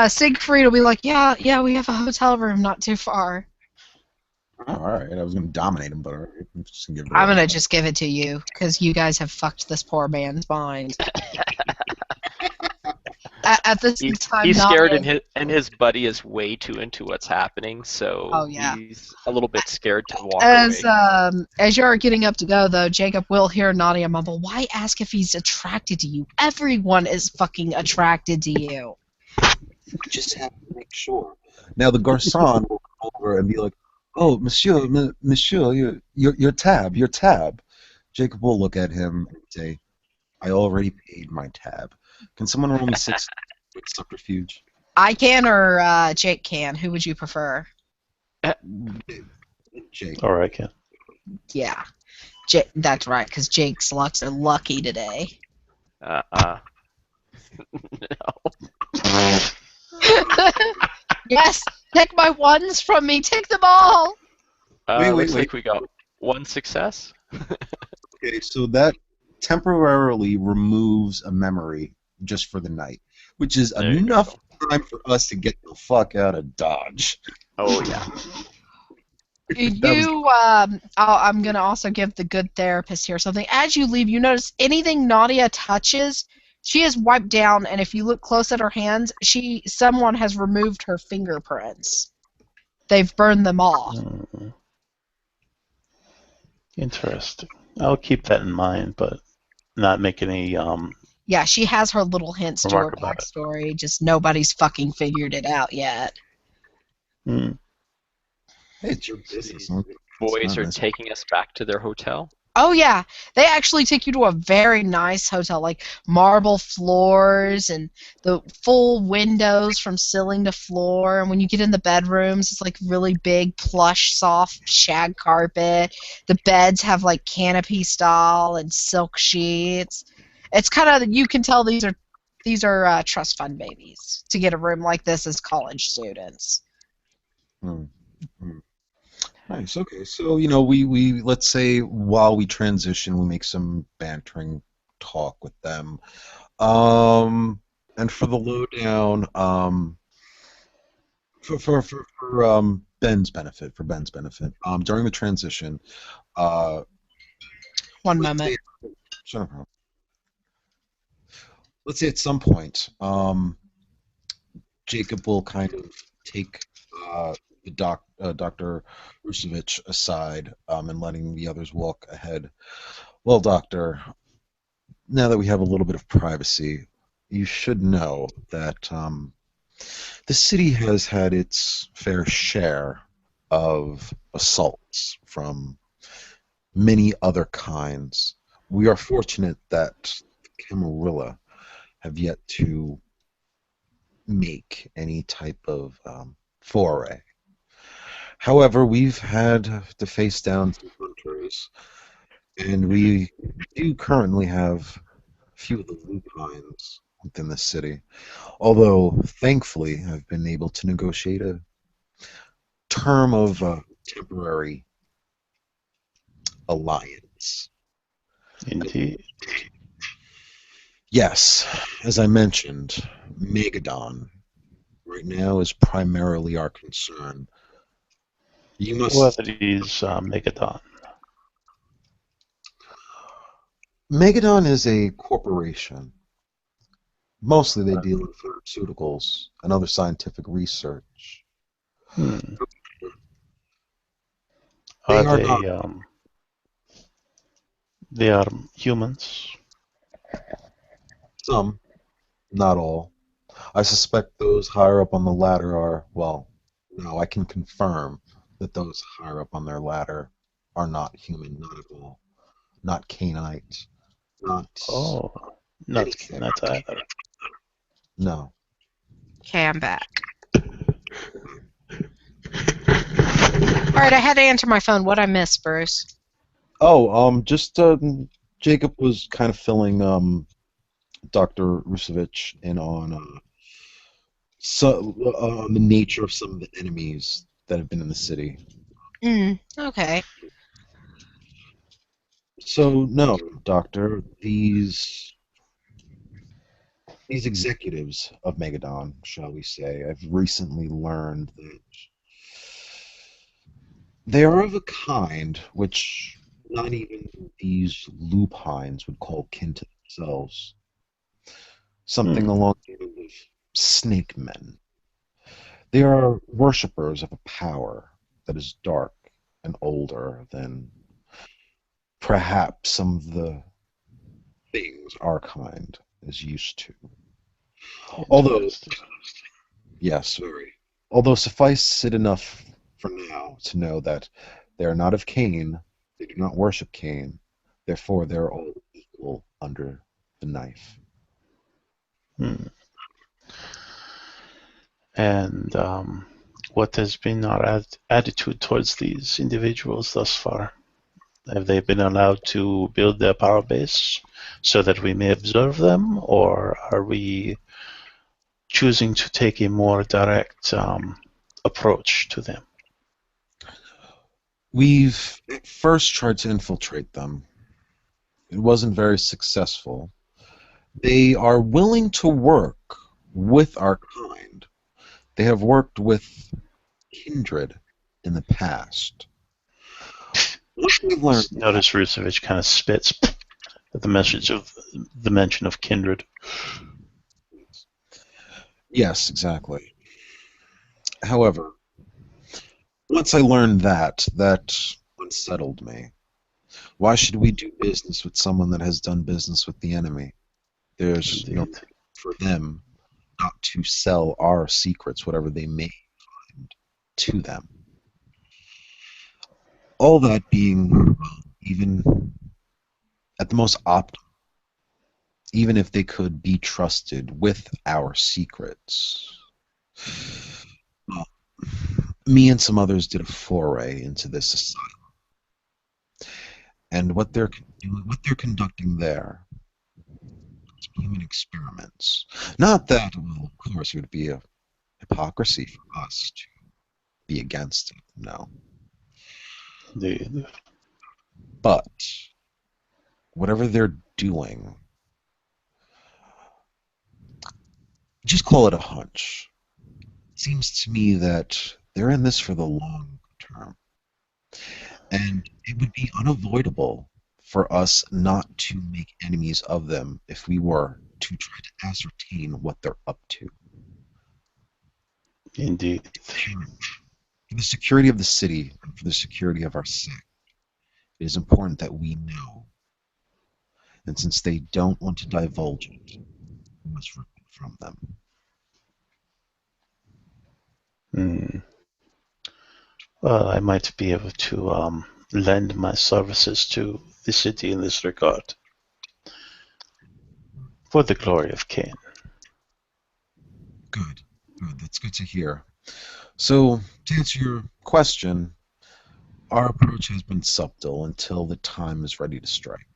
Siegfried will be like, yeah, we have a hotel room not too far. Oh, all right, I was going to dominate him, but all right, I'm just going to give it I'm going to just give it to you, because you guys have fucked this poor man's mind. At this time, he's scared, Nadia, and his buddy is way too into what's happening, so he's a little bit scared to walk away. As you're getting up to go, though, Jacob will hear Nadia mumble, "Why ask if he's attracted to you? Everyone is fucking attracted to you." We just have to make sure. Now the garçon will come over and be like, "Oh, monsieur, your tab." Jacob will look at him and say, "I already paid my tab. Can someone roll me 6 quick subterfuge?" I can or Jake can. Who would you prefer? Jake. Or I can. Yeah. That's right, because Jake's lucks are lucky today. No. Yes! Take my ones from me! Take them all! Looks like we got 1 success. Okay, so that temporarily removes a memory just for the night, which is enough time for us to get the fuck out of Dodge. Oh, yeah. I'm going to also give the good therapist here something. As you leave, you notice anything Nadia touches, she is wiped down, and if you look close at her hands, someone has removed her fingerprints. They've burned them off. Interesting. I'll keep that in mind, but not make any Yeah, she has her little hints to her remark about it. backstory, just nobody's fucking figured it out yet. Hmm. Hey, it's your business. I'm boys not are nice. taking us back to their hotel? Oh yeah, they actually take you to a very nice hotel, like marble floors and the full windows from ceiling to floor. And when you get in the bedrooms, it's like really big, plush, soft shag carpet. The beds have like canopy style and silk sheets. It's kind of, you can tell these are trust fund babies to get a room like this as college students. Hmm. Hmm. Nice. Okay. So, we let's say while we transition, we make some bantering talk with them. Um, and for the lowdown, for Ben's benefit, during the transition, uh, One let's moment. say, shut up, let's say at some point, Jacob will kind of take Dr. Rusevich aside, and letting the others walk ahead. Well, Doctor, now that we have a little bit of privacy, you should know that the city has had its fair share of assaults from many other kinds. We are fortunate that the Camarilla have yet to make any type of foray. However, we've had to face down some hunters, and we do currently have a few of the lupines within the city. Although, thankfully, I've been able to negotiate a term of temporary alliance. Indeed. Yes, as I mentioned, Megadon right now is primarily our concern. You What must. is Megadon? Megadon is a corporation. Mostly they deal in pharmaceuticals and other scientific research. Hmm. They Are are not they are humans? some, not all. I suspect those higher up on the ladder are, well, no, I can confirm that those higher up on their ladder are not human, not at all. Not canite, not Oh, anything. not either. No. Okay, I'm back. All right, I had to answer my phone. What I miss, Bruce? Oh, just Jacob was kind of filling Dr. Rusevich in on the nature of some of the enemies that have been in the city. Okay. So no, Doctor, these executives of Megadon, shall we say, I've recently learned that they are of a kind which not even these lupines would call kin to themselves. Something Hmm. along the lines of snake men. They are worshippers of a power that is dark and older than perhaps some of the things our kind is used to. Although, Interesting. yes, very. Although suffice it enough for now to know that they are not of Cain, they do not worship Cain, therefore they're all equal under the knife. Hmm. And what has been our attitude towards these individuals thus far? Have they been allowed to build their power base so that we may observe them, or are we choosing to take a more direct approach to them? We've at first tried to infiltrate them. It wasn't very successful. They are willing to work with our kind. They have worked with kindred in the past. Once we learned that, Notice Rusevich kind of spits at the mention of kindred. yes, exactly. However, once I learned that, that unsettled me. Why should we do business with someone that has done business with the enemy? There's no Indeed. reason for them not to sell our secrets, whatever they may find, to them. All that being, well, even at the most optimal, even if they could be trusted with our secrets. Well, me and some others did a foray into this asylum, and what they're conducting there is human experiments. Not that, well, of course, it would be a hypocrisy for us to be against it, no. The But whatever they're doing, just call it a hunch. It seems to me that they're in this for the long term, and it would be unavoidable for us not to make enemies of them if we were to try to ascertain what they're up to. Indeed. For the security of the city and for the security of our sect, it is important that we know. And since they don't want to divulge it, we must remove it from them. Hmm. Well, I might be able to lend my services to the city in this regard for the glory of Cain. Good, good. That's good to hear. So, to answer your question, our approach has been subtle until the time is ready to strike.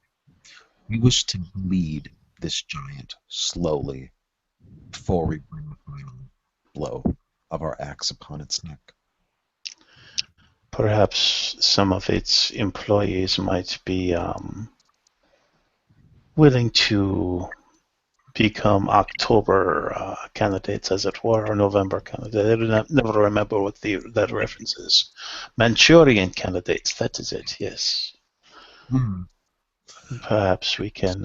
We wish to bleed this giant slowly before we bring the final blow of our axe upon its neck. Perhaps some of its employees might be willing to become October candidates, as it were, or November candidates. I never remember what that reference is. Manchurian candidates, that is it, yes. Hmm. Perhaps we can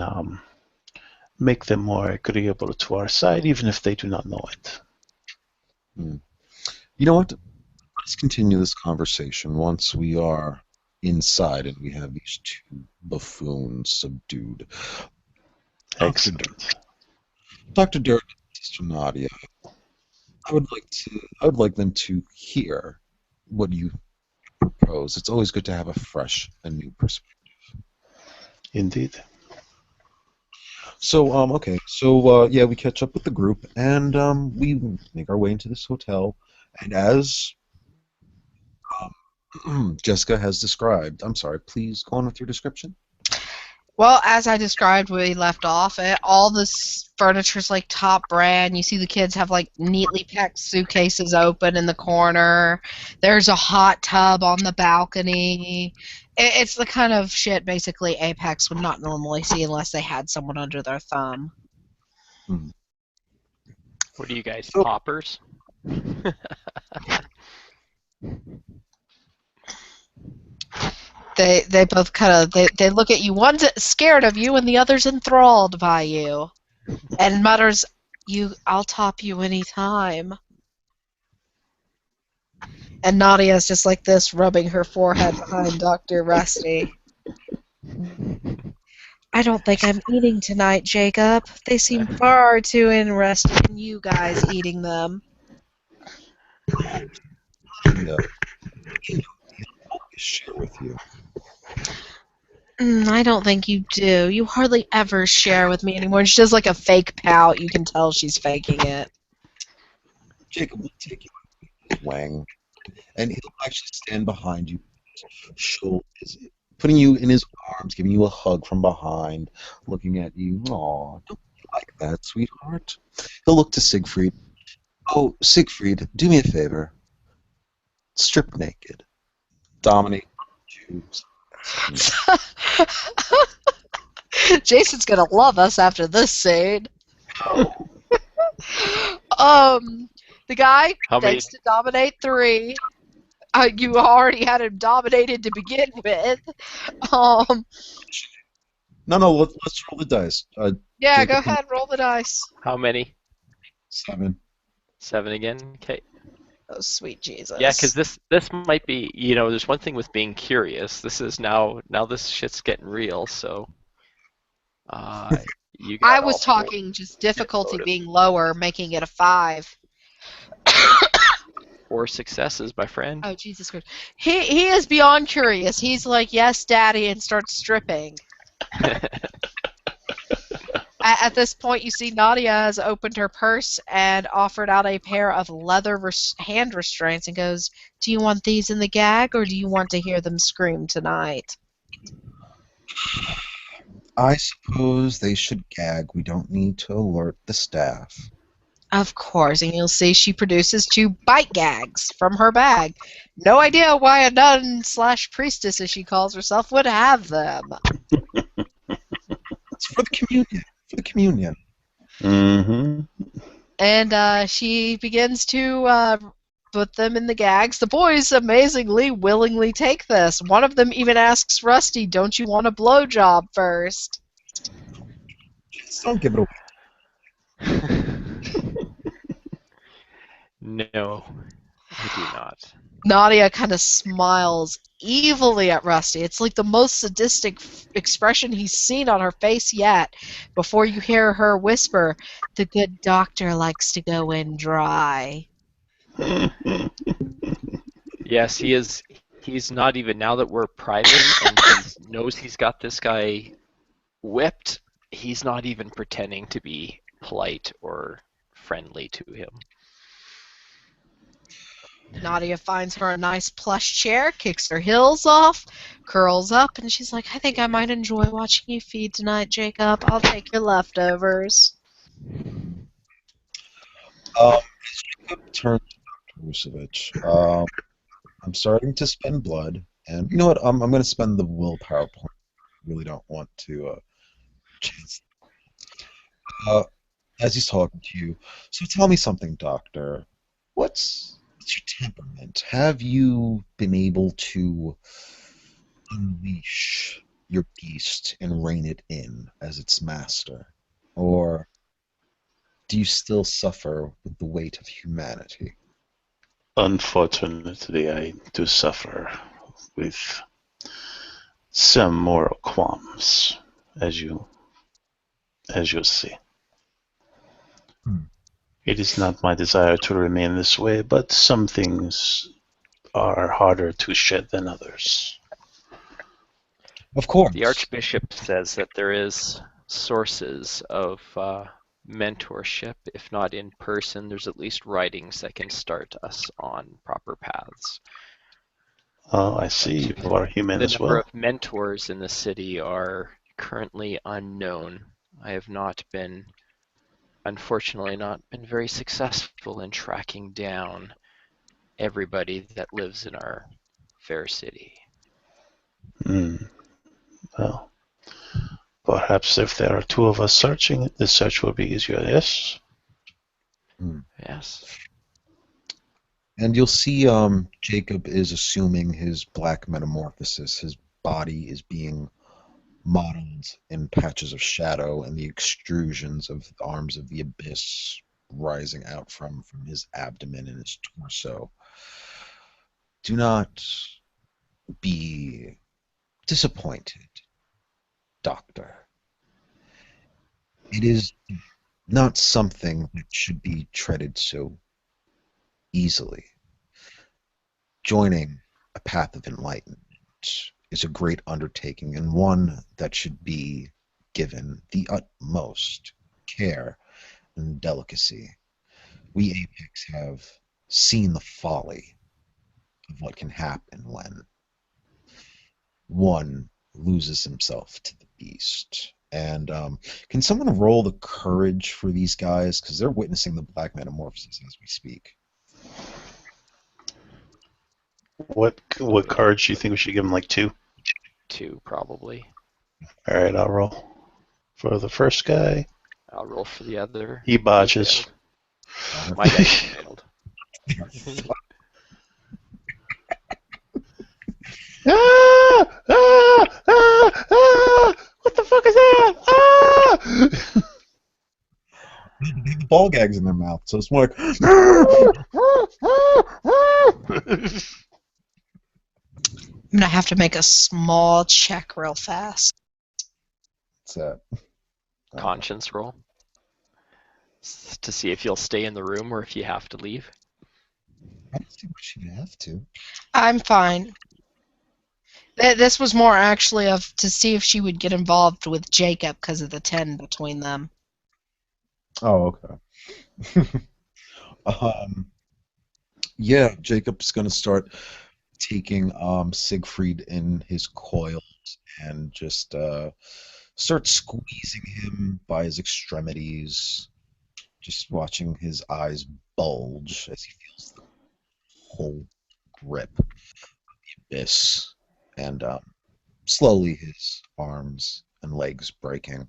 make them more agreeable to our side, even if they do not know it. Hmm. You know what? Let's continue this conversation once we are inside and we have these two buffoons subdued. Excellent. Dr. Durden, Sister Nadia, I would like them to hear what you propose. It's always good to have a fresh and new perspective. Indeed. So, okay. So, yeah, we catch up with the group and we make our way into this hotel. And as Jessica has described, I'm sorry, please go on with your description. Well, as I described when we left off, all this furniture's like top brand. You see the kids have like neatly packed suitcases open in the corner. There's a hot tub on the balcony. It's the kind of shit basically Apex would not normally see unless they had someone under their thumb. Hmm. What are you guys, So, paupers? They both kind of they look at you. One's scared of you, and the other's enthralled by you, and mutters, I'll top you anytime." And Nadia's just like this, rubbing her forehead behind Dr. Rusty. "I don't think I'm eating tonight, Jacob. They seem far too interested in you guys eating them." yeah, I'll share with you. I don't think you do. You hardly ever share with me anymore. She does like a fake pout. You can tell she's faking it. Jacob will take you under his wing, and he'll actually stand behind you, shoulders, putting you in his arms, giving you a hug from behind, looking at you. Aw, don't you like that, sweetheart? He'll look to Siegfried. Oh, Siegfried, do me a favor. Strip naked. Dominate Jews. Jason's gonna love us after this scene. Oh, The guy How many? thanks to dominate 3. You already had him dominated to begin with. Um, no, let's roll the dice. yeah, go Jacob, ahead, roll the dice. How many? 7. 7 again? Okay. Oh, sweet Jesus. Yeah, because this might be, there's one thing with being curious. This is now this shit's getting real, so you I got all was 4 talking just difficulty motive. being lower, making it a 5. or successes, my friend. Oh, Jesus Christ. He is beyond curious. He's like, yes, Daddy, and starts stripping. At this point, you see Nadia has opened her purse and offered out a pair of leather hand restraints and goes, do you want these in the gag, or do you want to hear them scream tonight? I suppose they should gag. We don't need to alert the staff. Of course, and you'll see she produces 2 bite gags from her bag. No idea why a nun / priestess, as she calls herself, would have them. It's for the communion. For the communion. Mm-hmm. And she begins to put them in the gags. The boys amazingly willingly take this. One of them even asks Rusty, don't you want a blowjob first? Just don't give it away. No, I do not. Nadia kind of smiles evilly at Rusty. It's like the most sadistic expression he's seen on her face yet, before you hear her whisper, the good doctor likes to go in dry. Yes, he is. He's not even, now that we're private and he knows he's got this guy whipped, he's not even pretending to be polite or friendly to him. Nadia finds her a nice plush chair, kicks her heels off, curls up, and she's like, I think I might enjoy watching you feed tonight, Jacob. I'll take your leftovers. Jacob turns to Rusevich. I'm starting to spend blood, and you know what? I'm going to spend the willpower point. I really don't want to chance. As he's talking to you, so tell me something, Doctor. What's your temperament? Have you been able to unleash your beast and rein it in as its master? Or do you still suffer with the weight of humanity? Unfortunately, I do suffer with some moral qualms, as you'll see. It is not my desire to remain this way, but some things are harder to shed than others. Of course. The Archbishop says that there is sources of mentorship, if not in person, there's at least writings that can start us on proper paths. Oh, I see. You are human as well. The number of mentors in the city are currently unknown. I have unfortunately not been very successful in tracking down everybody that lives in our fair city. Well, perhaps if there are 2 of us searching, the search will be easier, yes? Yes. And you'll see Jacob is assuming his black metamorphosis. His body is being modeled in patches of shadow, and the extrusions of the arms of the abyss rising out from his abdomen and his torso. Do not be disappointed, Doctor. It is not something that should be treaded so easily. Joining a path of enlightenment is a great undertaking, and one that should be given the utmost care and delicacy. We Apex have seen the folly of what can happen when one loses himself to the beast. And can someone roll the courage for these guys? Because they're witnessing the black metamorphosis as we speak. What cards do you think we should give him, like 2? 2, probably. Alright, I'll roll. For the first guy, I'll roll for the other. he botches. My guy failed. What the fuck is that? They have the ball gags in their mouth, so it's more like. I'm going to have to make a small check real fast. What's that? Conscience roll. To see if you'll stay in the room or if you have to leave. I don't see why she'd have to. I'm fine. This was more actually of to see if she would get involved with Jacob because of the 10 between them. Oh, okay. um, yeah, Jacob's gonna start taking Siegfried in his coils and just start squeezing him by his extremities, just watching his eyes bulge as he feels the whole grip of the abyss, and slowly his arms and legs breaking.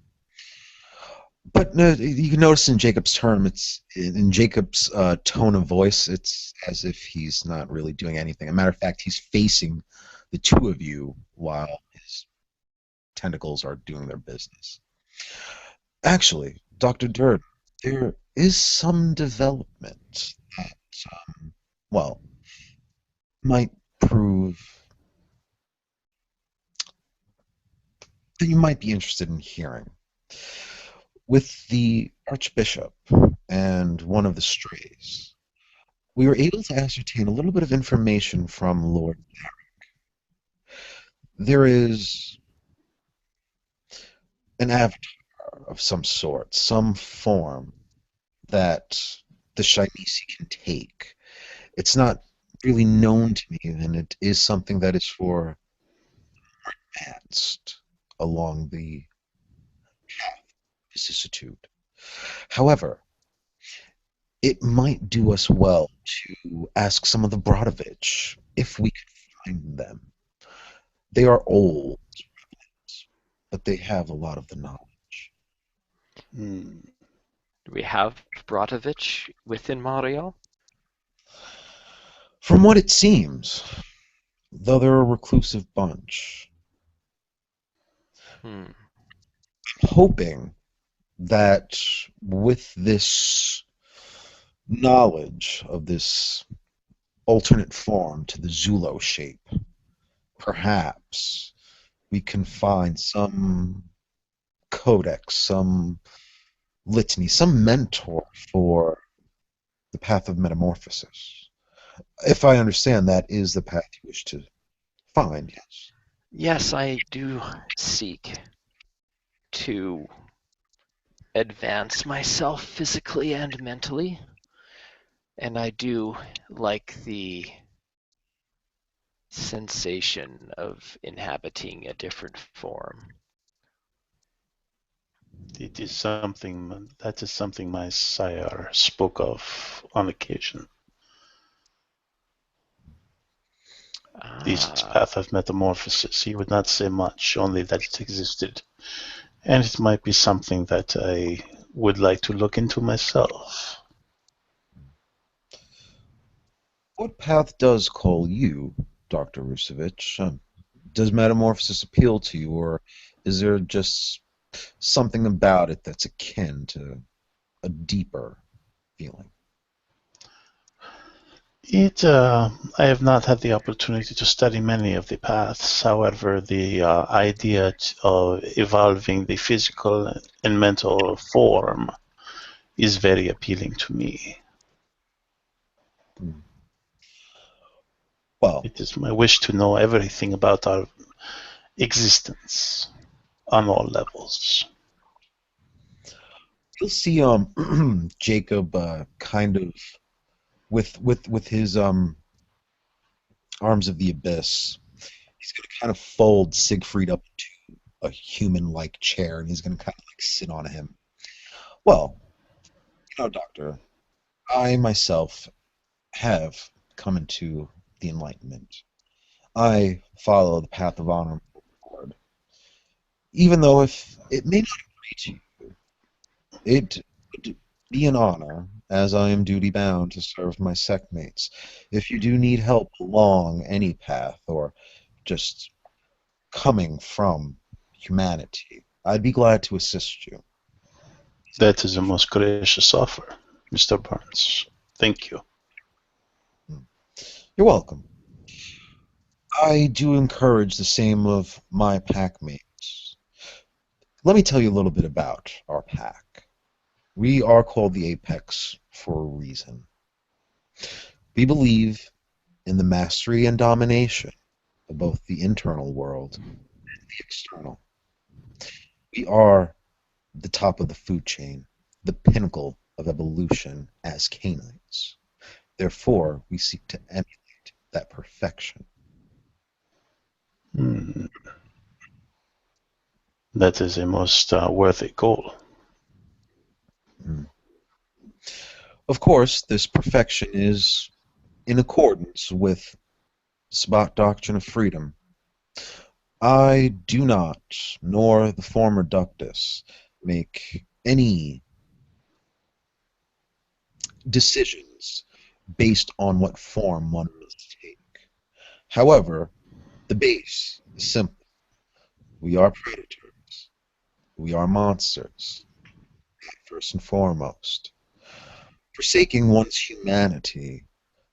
But no, you can notice in Jacob's term, it's in Jacob's tone of voice, it's as if he's not really doing anything. As a matter of fact, he's facing the two of you while his tentacles are doing their business. Actually, Dr. Durden, there is some development that, well, might prove that you might be interested in hearing. With the Archbishop and one of the strays, we were able to ascertain a little bit of information from Lord. There is an avatar of some sort, some form that the Shinisi can take. It's not really known to me, and it is something that is for advanced along the vicissitude. However, it might do us well to ask some of the Brodovich if we could find them. They are old, but they have a lot of the knowledge. Hmm. Do we have Bratovich within Mariel? From what it seems, though they're a reclusive bunch, Hmm. hoping that with this knowledge of this alternate form to the Zulo shape, perhaps we can find some codex, some litany, some mentor for the path of metamorphosis. If I understand, that is the path you wish to find, yes. Yes, I do seek to advance myself physically and mentally, and I do like the sensation of inhabiting a different form. It is something that is something my sire spoke of on occasion. This Ah, path of metamorphosis. He would not say much, only that it existed. And it might be something that I would like to look into myself. What path does call you, Dr. Rusevich? Does metamorphosis appeal to you, or is there just something about it that's akin to a deeper feeling? I have not had the opportunity to study many of the paths. However, the idea of evolving the physical and mental form is very appealing to me. Hmm. Well, It is my wish to know everything about our existence on all levels. you'll see Jacob kind of with his arms of the abyss. He's going to kind of fold Siegfried up into a human-like chair, and he's going to kind of like sit on him. Well, Doctor, I myself have come into the Enlightenment. I follow the path of honor forward, even though if it may not agree to you, it would be an honor, as I am duty bound to serve my sectmates. If you do need help along any path, or just coming from humanity, I'd be glad to assist you. That is a most gracious offer, Mr. Barnes. Thank you. You're welcome. I do encourage the same of my pack mates. Let me tell you a little bit about our pack. We are called the Apex for a reason. We believe in the mastery and domination of both the internal world and the external. We are the top of the food chain, the pinnacle of evolution as canines. Therefore, we seek to emulate that perfection. Hmm. That is a most worthy goal. Mm. Of course, this perfection is in accordance with Spot doctrine of freedom. I do not, nor the former Ductus, make any decisions based on what form one must take. However, the base is simple. We are predators. We are monsters, first and foremost. Forsaking one's humanity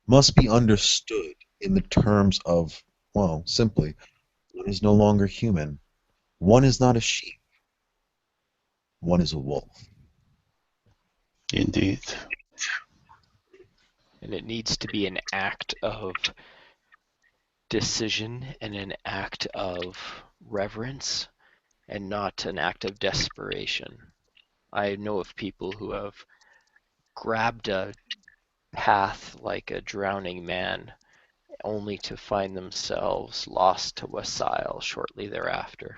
must be understood in the terms of, well, simply, one is no longer human. One is not a sheep. One is a wolf. Indeed. And it needs to be an act of decision and an act of reverence and not an act of desperation. I know of people who have grabbed a path like a drowning man only to find themselves lost to Wasile shortly thereafter.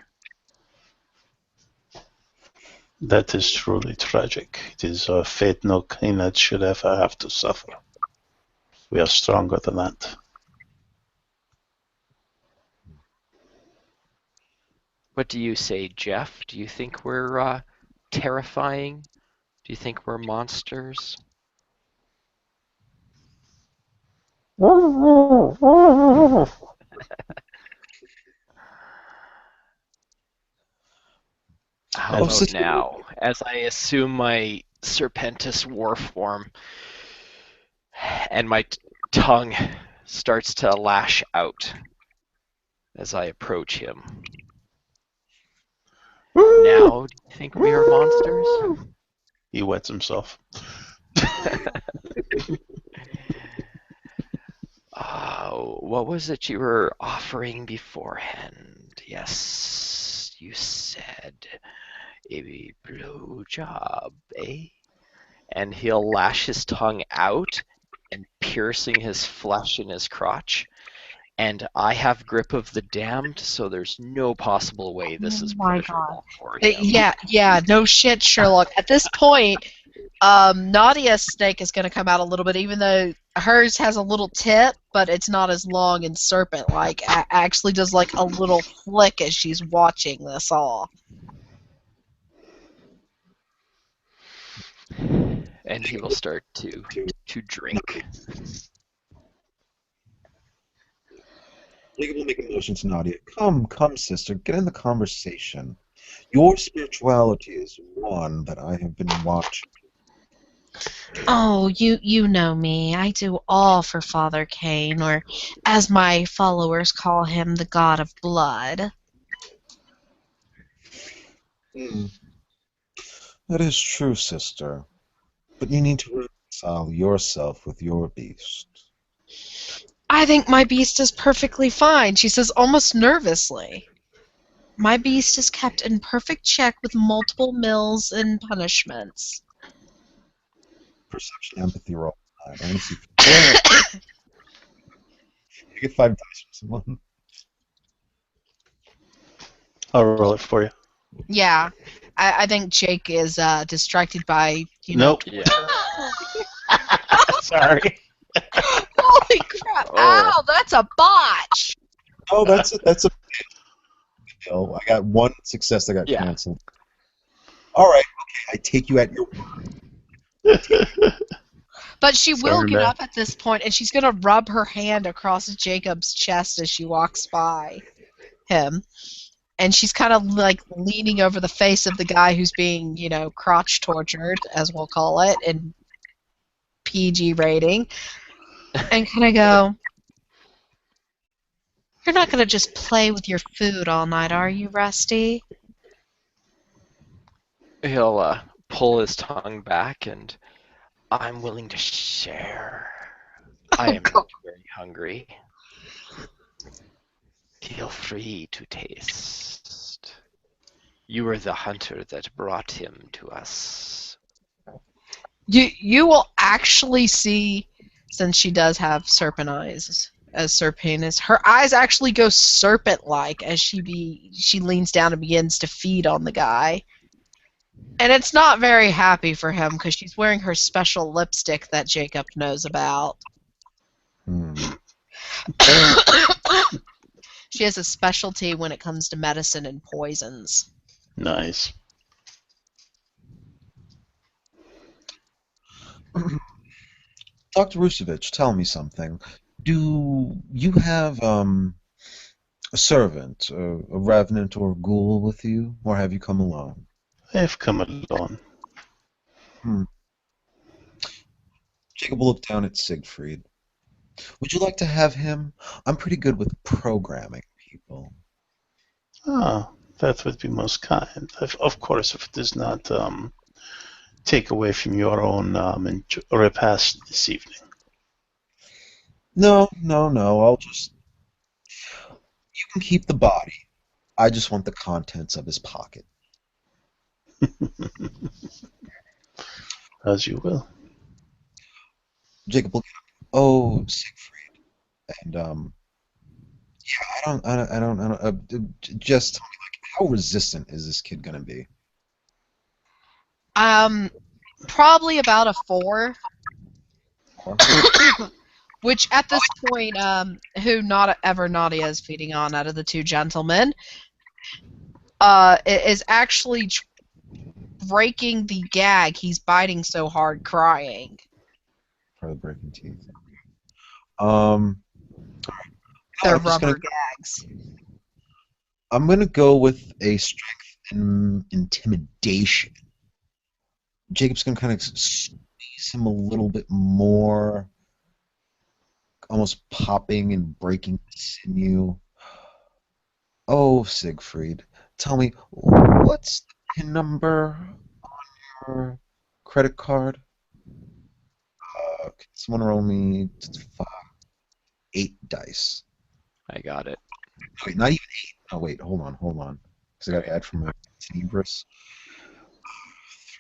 That is truly tragic. It is a fate no Kainat should ever have to suffer. We are stronger than that. What do you say, Jeff? Do you think we're terrifying? Do you think we're monsters? How Oh, about sister, now, as I assume my Serpentis war form and my tongue starts to lash out as I approach him? Now, do you think we are monsters? He wets himself. What was it you were offering beforehand? Yes, you said a blow job, eh? And he'll lash his tongue out and piercing his flesh in his crotch. And I have grip of the damned, so there's no possible way this Oh is my god. pleasurable for him. Yeah, no shit, Sherlock. At this point, Nadia's snake is going to come out a little bit, even though hers has a little tip, but it's not as long and serpent-like. Actually does like a little flick as she's watching this all. And he will start to drink. Jacob will make a motion to Nadia. Come, sister, get in the conversation. Your spirituality is one that I have been watching. Oh, you know me. I do all for Father Kane, or as my followers call him, the God of Blood. Hmm. That is true, sister. But you need to reconcile yourself with your beast. I think my beast is perfectly fine, she says almost nervously. My beast is kept in perfect check with multiple mills and punishments. Perception, empathy roll. I want to see. You get 5 dice from someone. I'll roll it for you. Yeah, I think Jake is distracted by, Nope. Yeah. Sorry. Holy crap! Oh. Ow, that's a botch! Oh, that's a fail. I got one success that got Yeah. canceled. All right, okay, I take you at your word. But she will Sorry, get man. up at this point, and she's going to rub her hand across Jacob's chest as she walks by him. And she's kind of like leaning over the face of the guy who's being, crotch tortured, as we'll call it, in PG rating. And kind of go, "You're not going to just play with your food all night, are you, Rusty?" He'll pull his tongue back and I'm willing to share. I Oh, am God. not very hungry. Feel free to taste. You were the hunter that brought him to us. You will actually see, since she does have serpent eyes as Sir Penis, her eyes actually go serpent-like as she leans down and begins to feed on the guy. And it's not very happy for him because she's wearing her special lipstick that Jacob knows about. Hmm. She has a specialty when it comes to medicine and poisons. Nice. Dr. Rusevich, tell me something. Do you have a servant, a revenant, or a ghoul with you, or have you come alone? I've come alone. Hmm. Jacob will look down at Siegfried. Would you like to have him? I'm pretty good with programming people. Ah, that would be most kind. Of course, if it does not take away from your own repast this evening. No, no, no. You can keep the body. I just want the contents of his pocket. As you will. Jacob will get up. Oh, Siegfried. And, just tell me, like, how resistant is this kid gonna be? Probably about a 4. Or- Which at this point, who not ever Nadia is feeding on out of the two gentlemen, is actually breaking the gag. He's biting so hard, crying. For the breaking teeth. Um, They're I'm just gonna rubber gags. I'm gonna go with a strength and intimidation. Jacob's gonna kind of squeeze him a little bit more, almost popping and breaking the sinew. Oh, Siegfried, tell me, what's the PIN number on your credit card? Can someone roll me 8 dice? I got it. Wait, not even 8. Oh, wait, hold on. Because I gotta add from my Tenebris.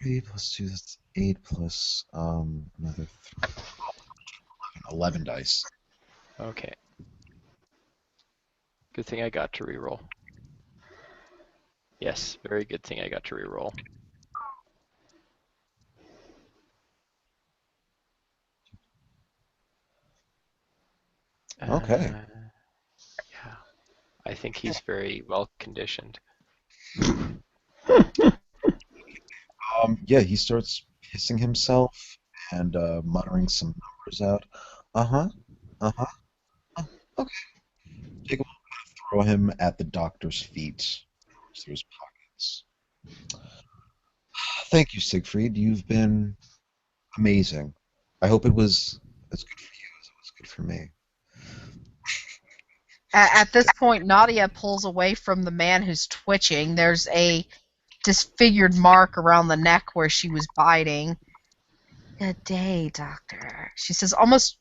3 plus 2, that's 8 plus another 3. 11 dice. Okay. Good thing I got to reroll. Yes, very good thing I got to reroll. Okay. Yeah, I think he's very well conditioned. Yeah, he starts pissing himself and muttering some numbers out. Uh-huh. Uh-huh. uh, Okay. Jacob will throw him at the doctor's feet through his pockets. Thank you, Siegfried. You've been amazing. I hope it was as good for you as it was good for me. At this point, Nadia pulls away from the man who's twitching. There's a disfigured mark around the neck where she was biting. Good day, doctor. She says almost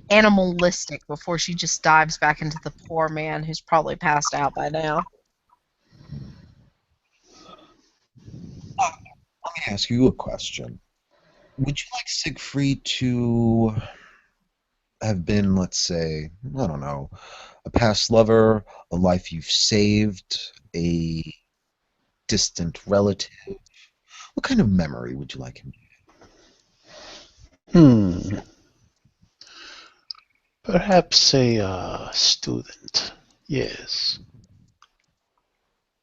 animalistic before she just dives back into the poor man who's probably passed out by now. Let me ask you a question. Would you like Siegfried to have been, let's say, I don't know, a past lover, a life you've saved, a distant relative? What kind of memory would you like him Hmm. Perhaps a student. Yes,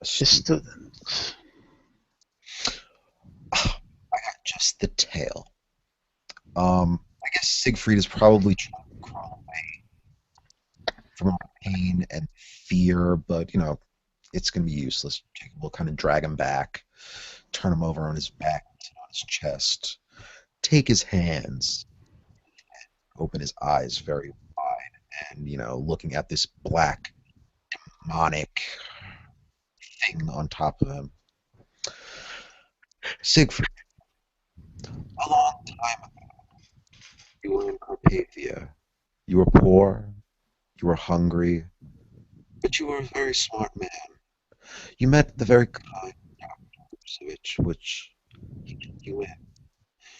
to? a student. I got just the tail. I guess Siegfried is probably trying to crawl away from pain and fear, but it's going to be useless. Jacob will kind of drag him back, turn him over on his back, on his chest, take his hands, open his eyes very wide, and looking at this black demonic thing on top of him. Siegfried, a long time ago, you were in Carpathia. You were poor, you were hungry, but you were a very smart man. You met the very kind which you in,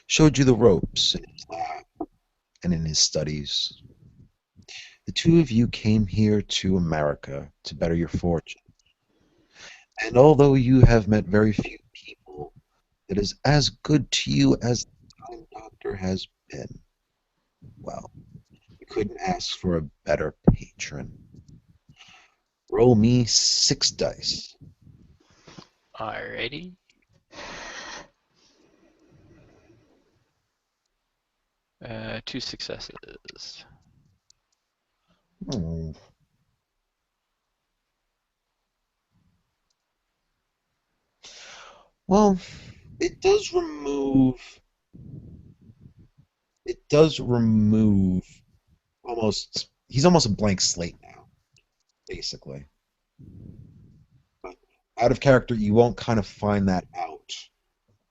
showed you the ropes in his lab and in his studies. The two of you came here to America to better your fortune. And although you have met very few people that is as good to you as the kind doctor has been, well, you couldn't ask for a better patron. Roll me 6 dice. Alrighty. Two successes. Oh. Well, it does remove. It does remove almost. He's almost a blank slate now, basically. But out of character, you won't kind of find that out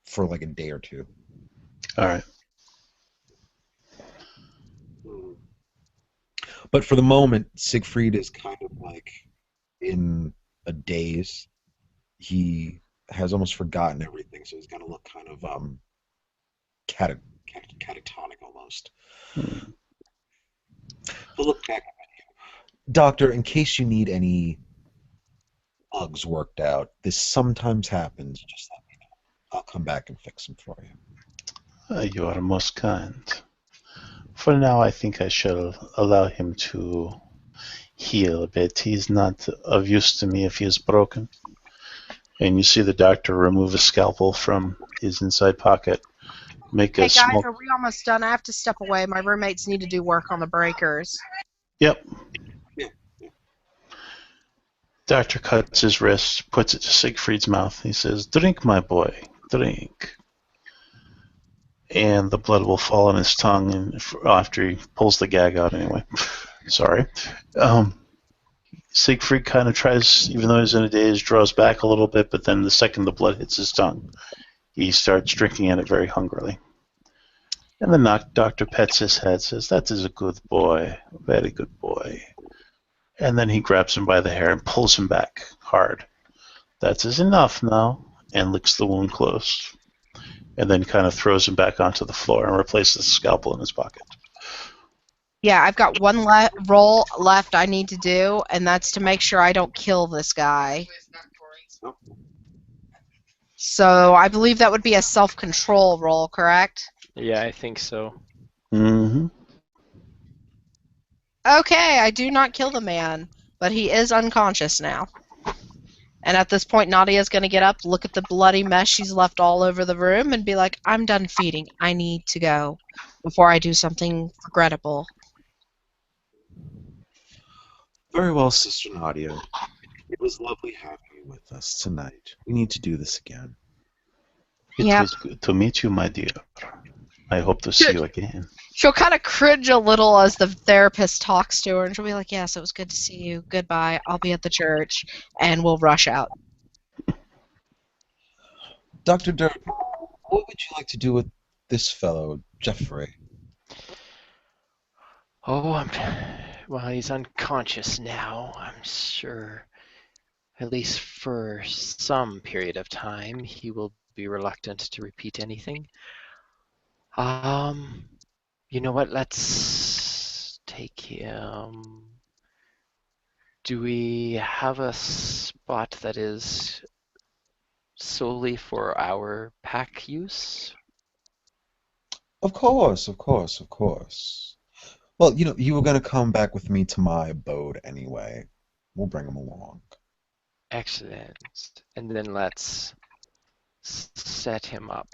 for like a day or two. All right. But for the moment, Siegfried is kind of like in a daze. He has almost forgotten everything, so he's going to look kind of catatonic almost. Hmm. He'll look back. Doctor, in case you need any bugs worked out, this sometimes happens. Just let me know. I'll come back and fix them for you. You are most kind. For now, I think I shall allow him to heal a bit. He's not of use to me if he is broken. And you see the doctor remove a scalpel from his inside pocket, make Hey a guys, smoke. are we almost done? I have to step away. My roommates need to do work on the breakers. Yep. Doctor cuts his wrist, puts it to Siegfried's mouth. He says, "Drink, my boy, drink." And the blood will fall on his tongue and after he pulls the gag out anyway. Sorry. Siegfried kind of tries, even though he's in a daze, draws back a little bit, but then the second the blood hits his tongue, he starts drinking at it very hungrily. And the doctor pets his head, says, "That is a good boy, a very good boy." And then he grabs him by the hair and pulls him back hard. That is enough now, and licks the wound closed. And then kind of throws him back onto the floor and replaces the scalpel in his pocket. Yeah, I've got one roll left I need to do, and that's to make sure I don't kill this guy. So I believe that would be a self-control roll, correct? Yeah, I think so. Mm-hmm. Okay, I do not kill the man, but he is unconscious now. And at this point, Nadia's going to get up, look at the bloody mess she's left all over the room, and be like, I'm done feeding. I need to go before I do something regrettable. Very well, Sister Nadia. It was lovely having you with us tonight. We need to do this again. It Yep. was good to meet you, my dear. I hope to see you again. She'll kind of cringe a little as the therapist talks to her, and she'll be like, yes, it was good to see you. Goodbye. I'll be at the church. And we'll rush out. Dr. Durden, what would you like to do with this fellow, Jeffrey? Oh, well, he's unconscious now, I'm sure. At least for some period of time, he will be reluctant to repeat anything. You know what? Let's take him. Do we have a spot that is solely for our pack use? Of course, of course, of course. Well, you were going to come back with me to my abode anyway. We'll bring him along. Excellent. And then let's set him up.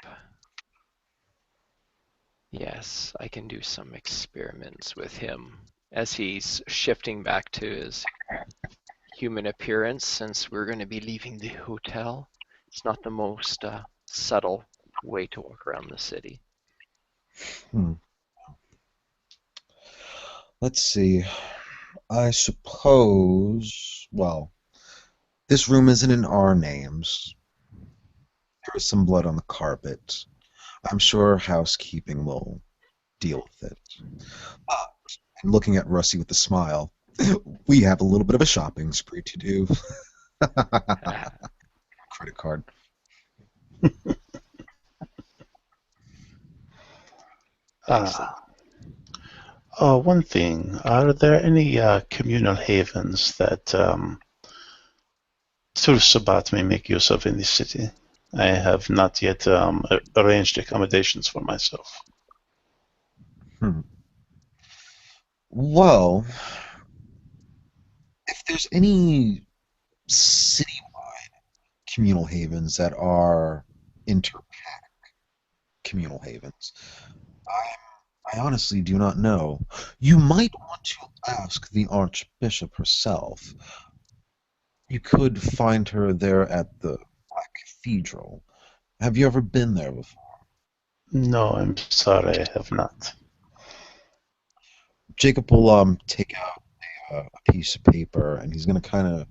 Yes, I can do some experiments with him as he's shifting back to his human appearance since we're going to be leaving the hotel. It's not the most subtle way to walk around the city. Let's see. I suppose, well, this room isn't in our names. There is some blood on the carpet. I'm sure housekeeping will deal with it. And looking at Rusty with a smile, we have a little bit of a shopping spree to do. Credit card. Excellent. One thing, are there any communal havens that tourist spots may make use of in the city? I have not yet arranged accommodations for myself. Well, if there's any citywide communal havens that are inter-pack communal havens, I honestly do not know. You might want to ask the Archbishop herself. You could find her there at the Black Cathedral. Have you ever been there before? No, I'm sorry, I have not. Jacob will take out a piece of paper and he's gonna kind of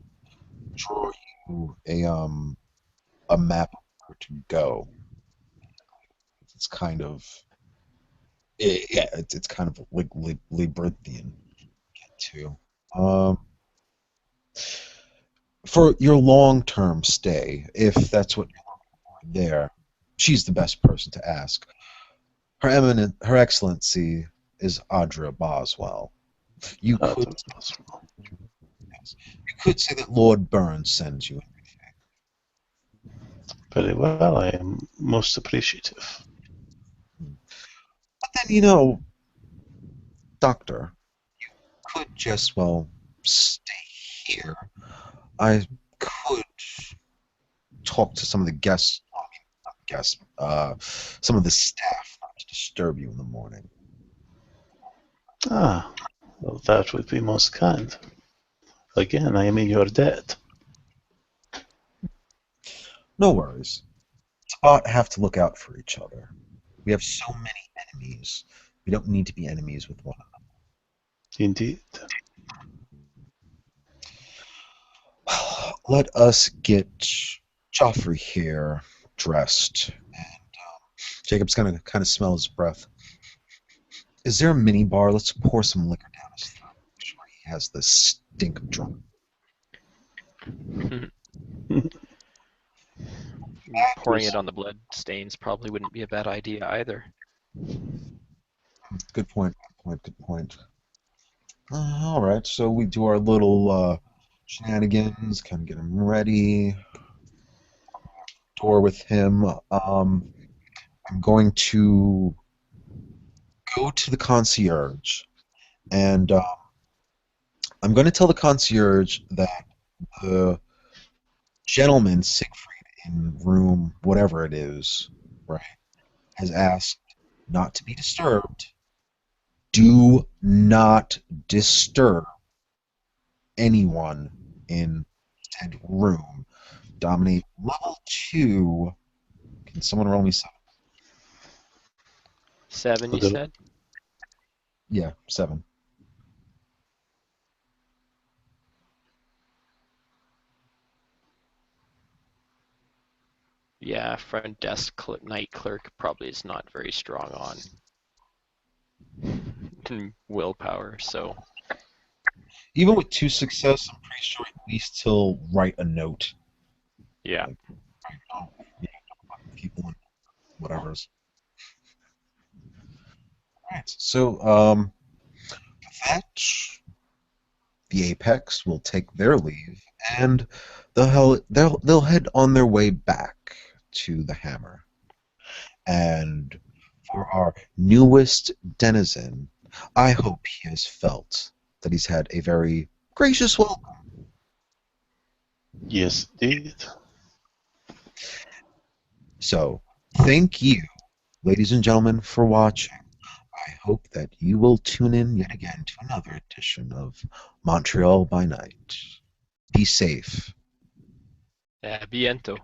draw you a map of where to go. It's kind of yeah, it's kind of like labyrinthian too. For your long-term stay, if that's what you're looking for there, she's the best person to ask. Her Excellency is Audra Boswell. You could, yes, you could say that Lord Burns sends you. Very well, I am most appreciative. But then, Doctor, you could just, well, stay here. I could talk to some of the guests, I mean, not guests, some of the staff not to disturb you in the morning. Well, that would be most kind. Again, I am in your debt. No worries. Spot have to look out for each other. We have so many enemies. We don't need to be enemies with one another. Indeed. Let us get Joffrey here dressed. And Jacob's gonna kind of smell his breath. Is there a mini bar? Let's pour some liquor down his throat. Make sure he has the stink of drunk. Pouring it on the blood stains probably wouldn't be a bad idea either. Good point. Good point. All right, so we do our little shenanigans, kind of get him ready. Door with him. I'm going to go to the concierge, and I'm going to tell the concierge that the gentleman, Siegfried, in room whatever it is, right, has asked not to be disturbed. Do not disturb anyone in said room. Dominate level 2. Can someone roll me 7? 7, you said? Yeah, 7. Yeah, front desk night clerk probably is not very strong on willpower, so. Even with 2 success, I'm pretty sure at least he'll write a note. Yeah. Like, people and whatever's. Alright, so Fetch, the Apex will take their leave, and they'll head on their way back to the Hammer. And for our newest denizen, I hope he has felt that he's had a very gracious welcome. Yes, indeed. So, thank you, ladies and gentlemen, for watching. I hope that you will tune in yet again to another edition of Montreal by Night. Be safe. Biento.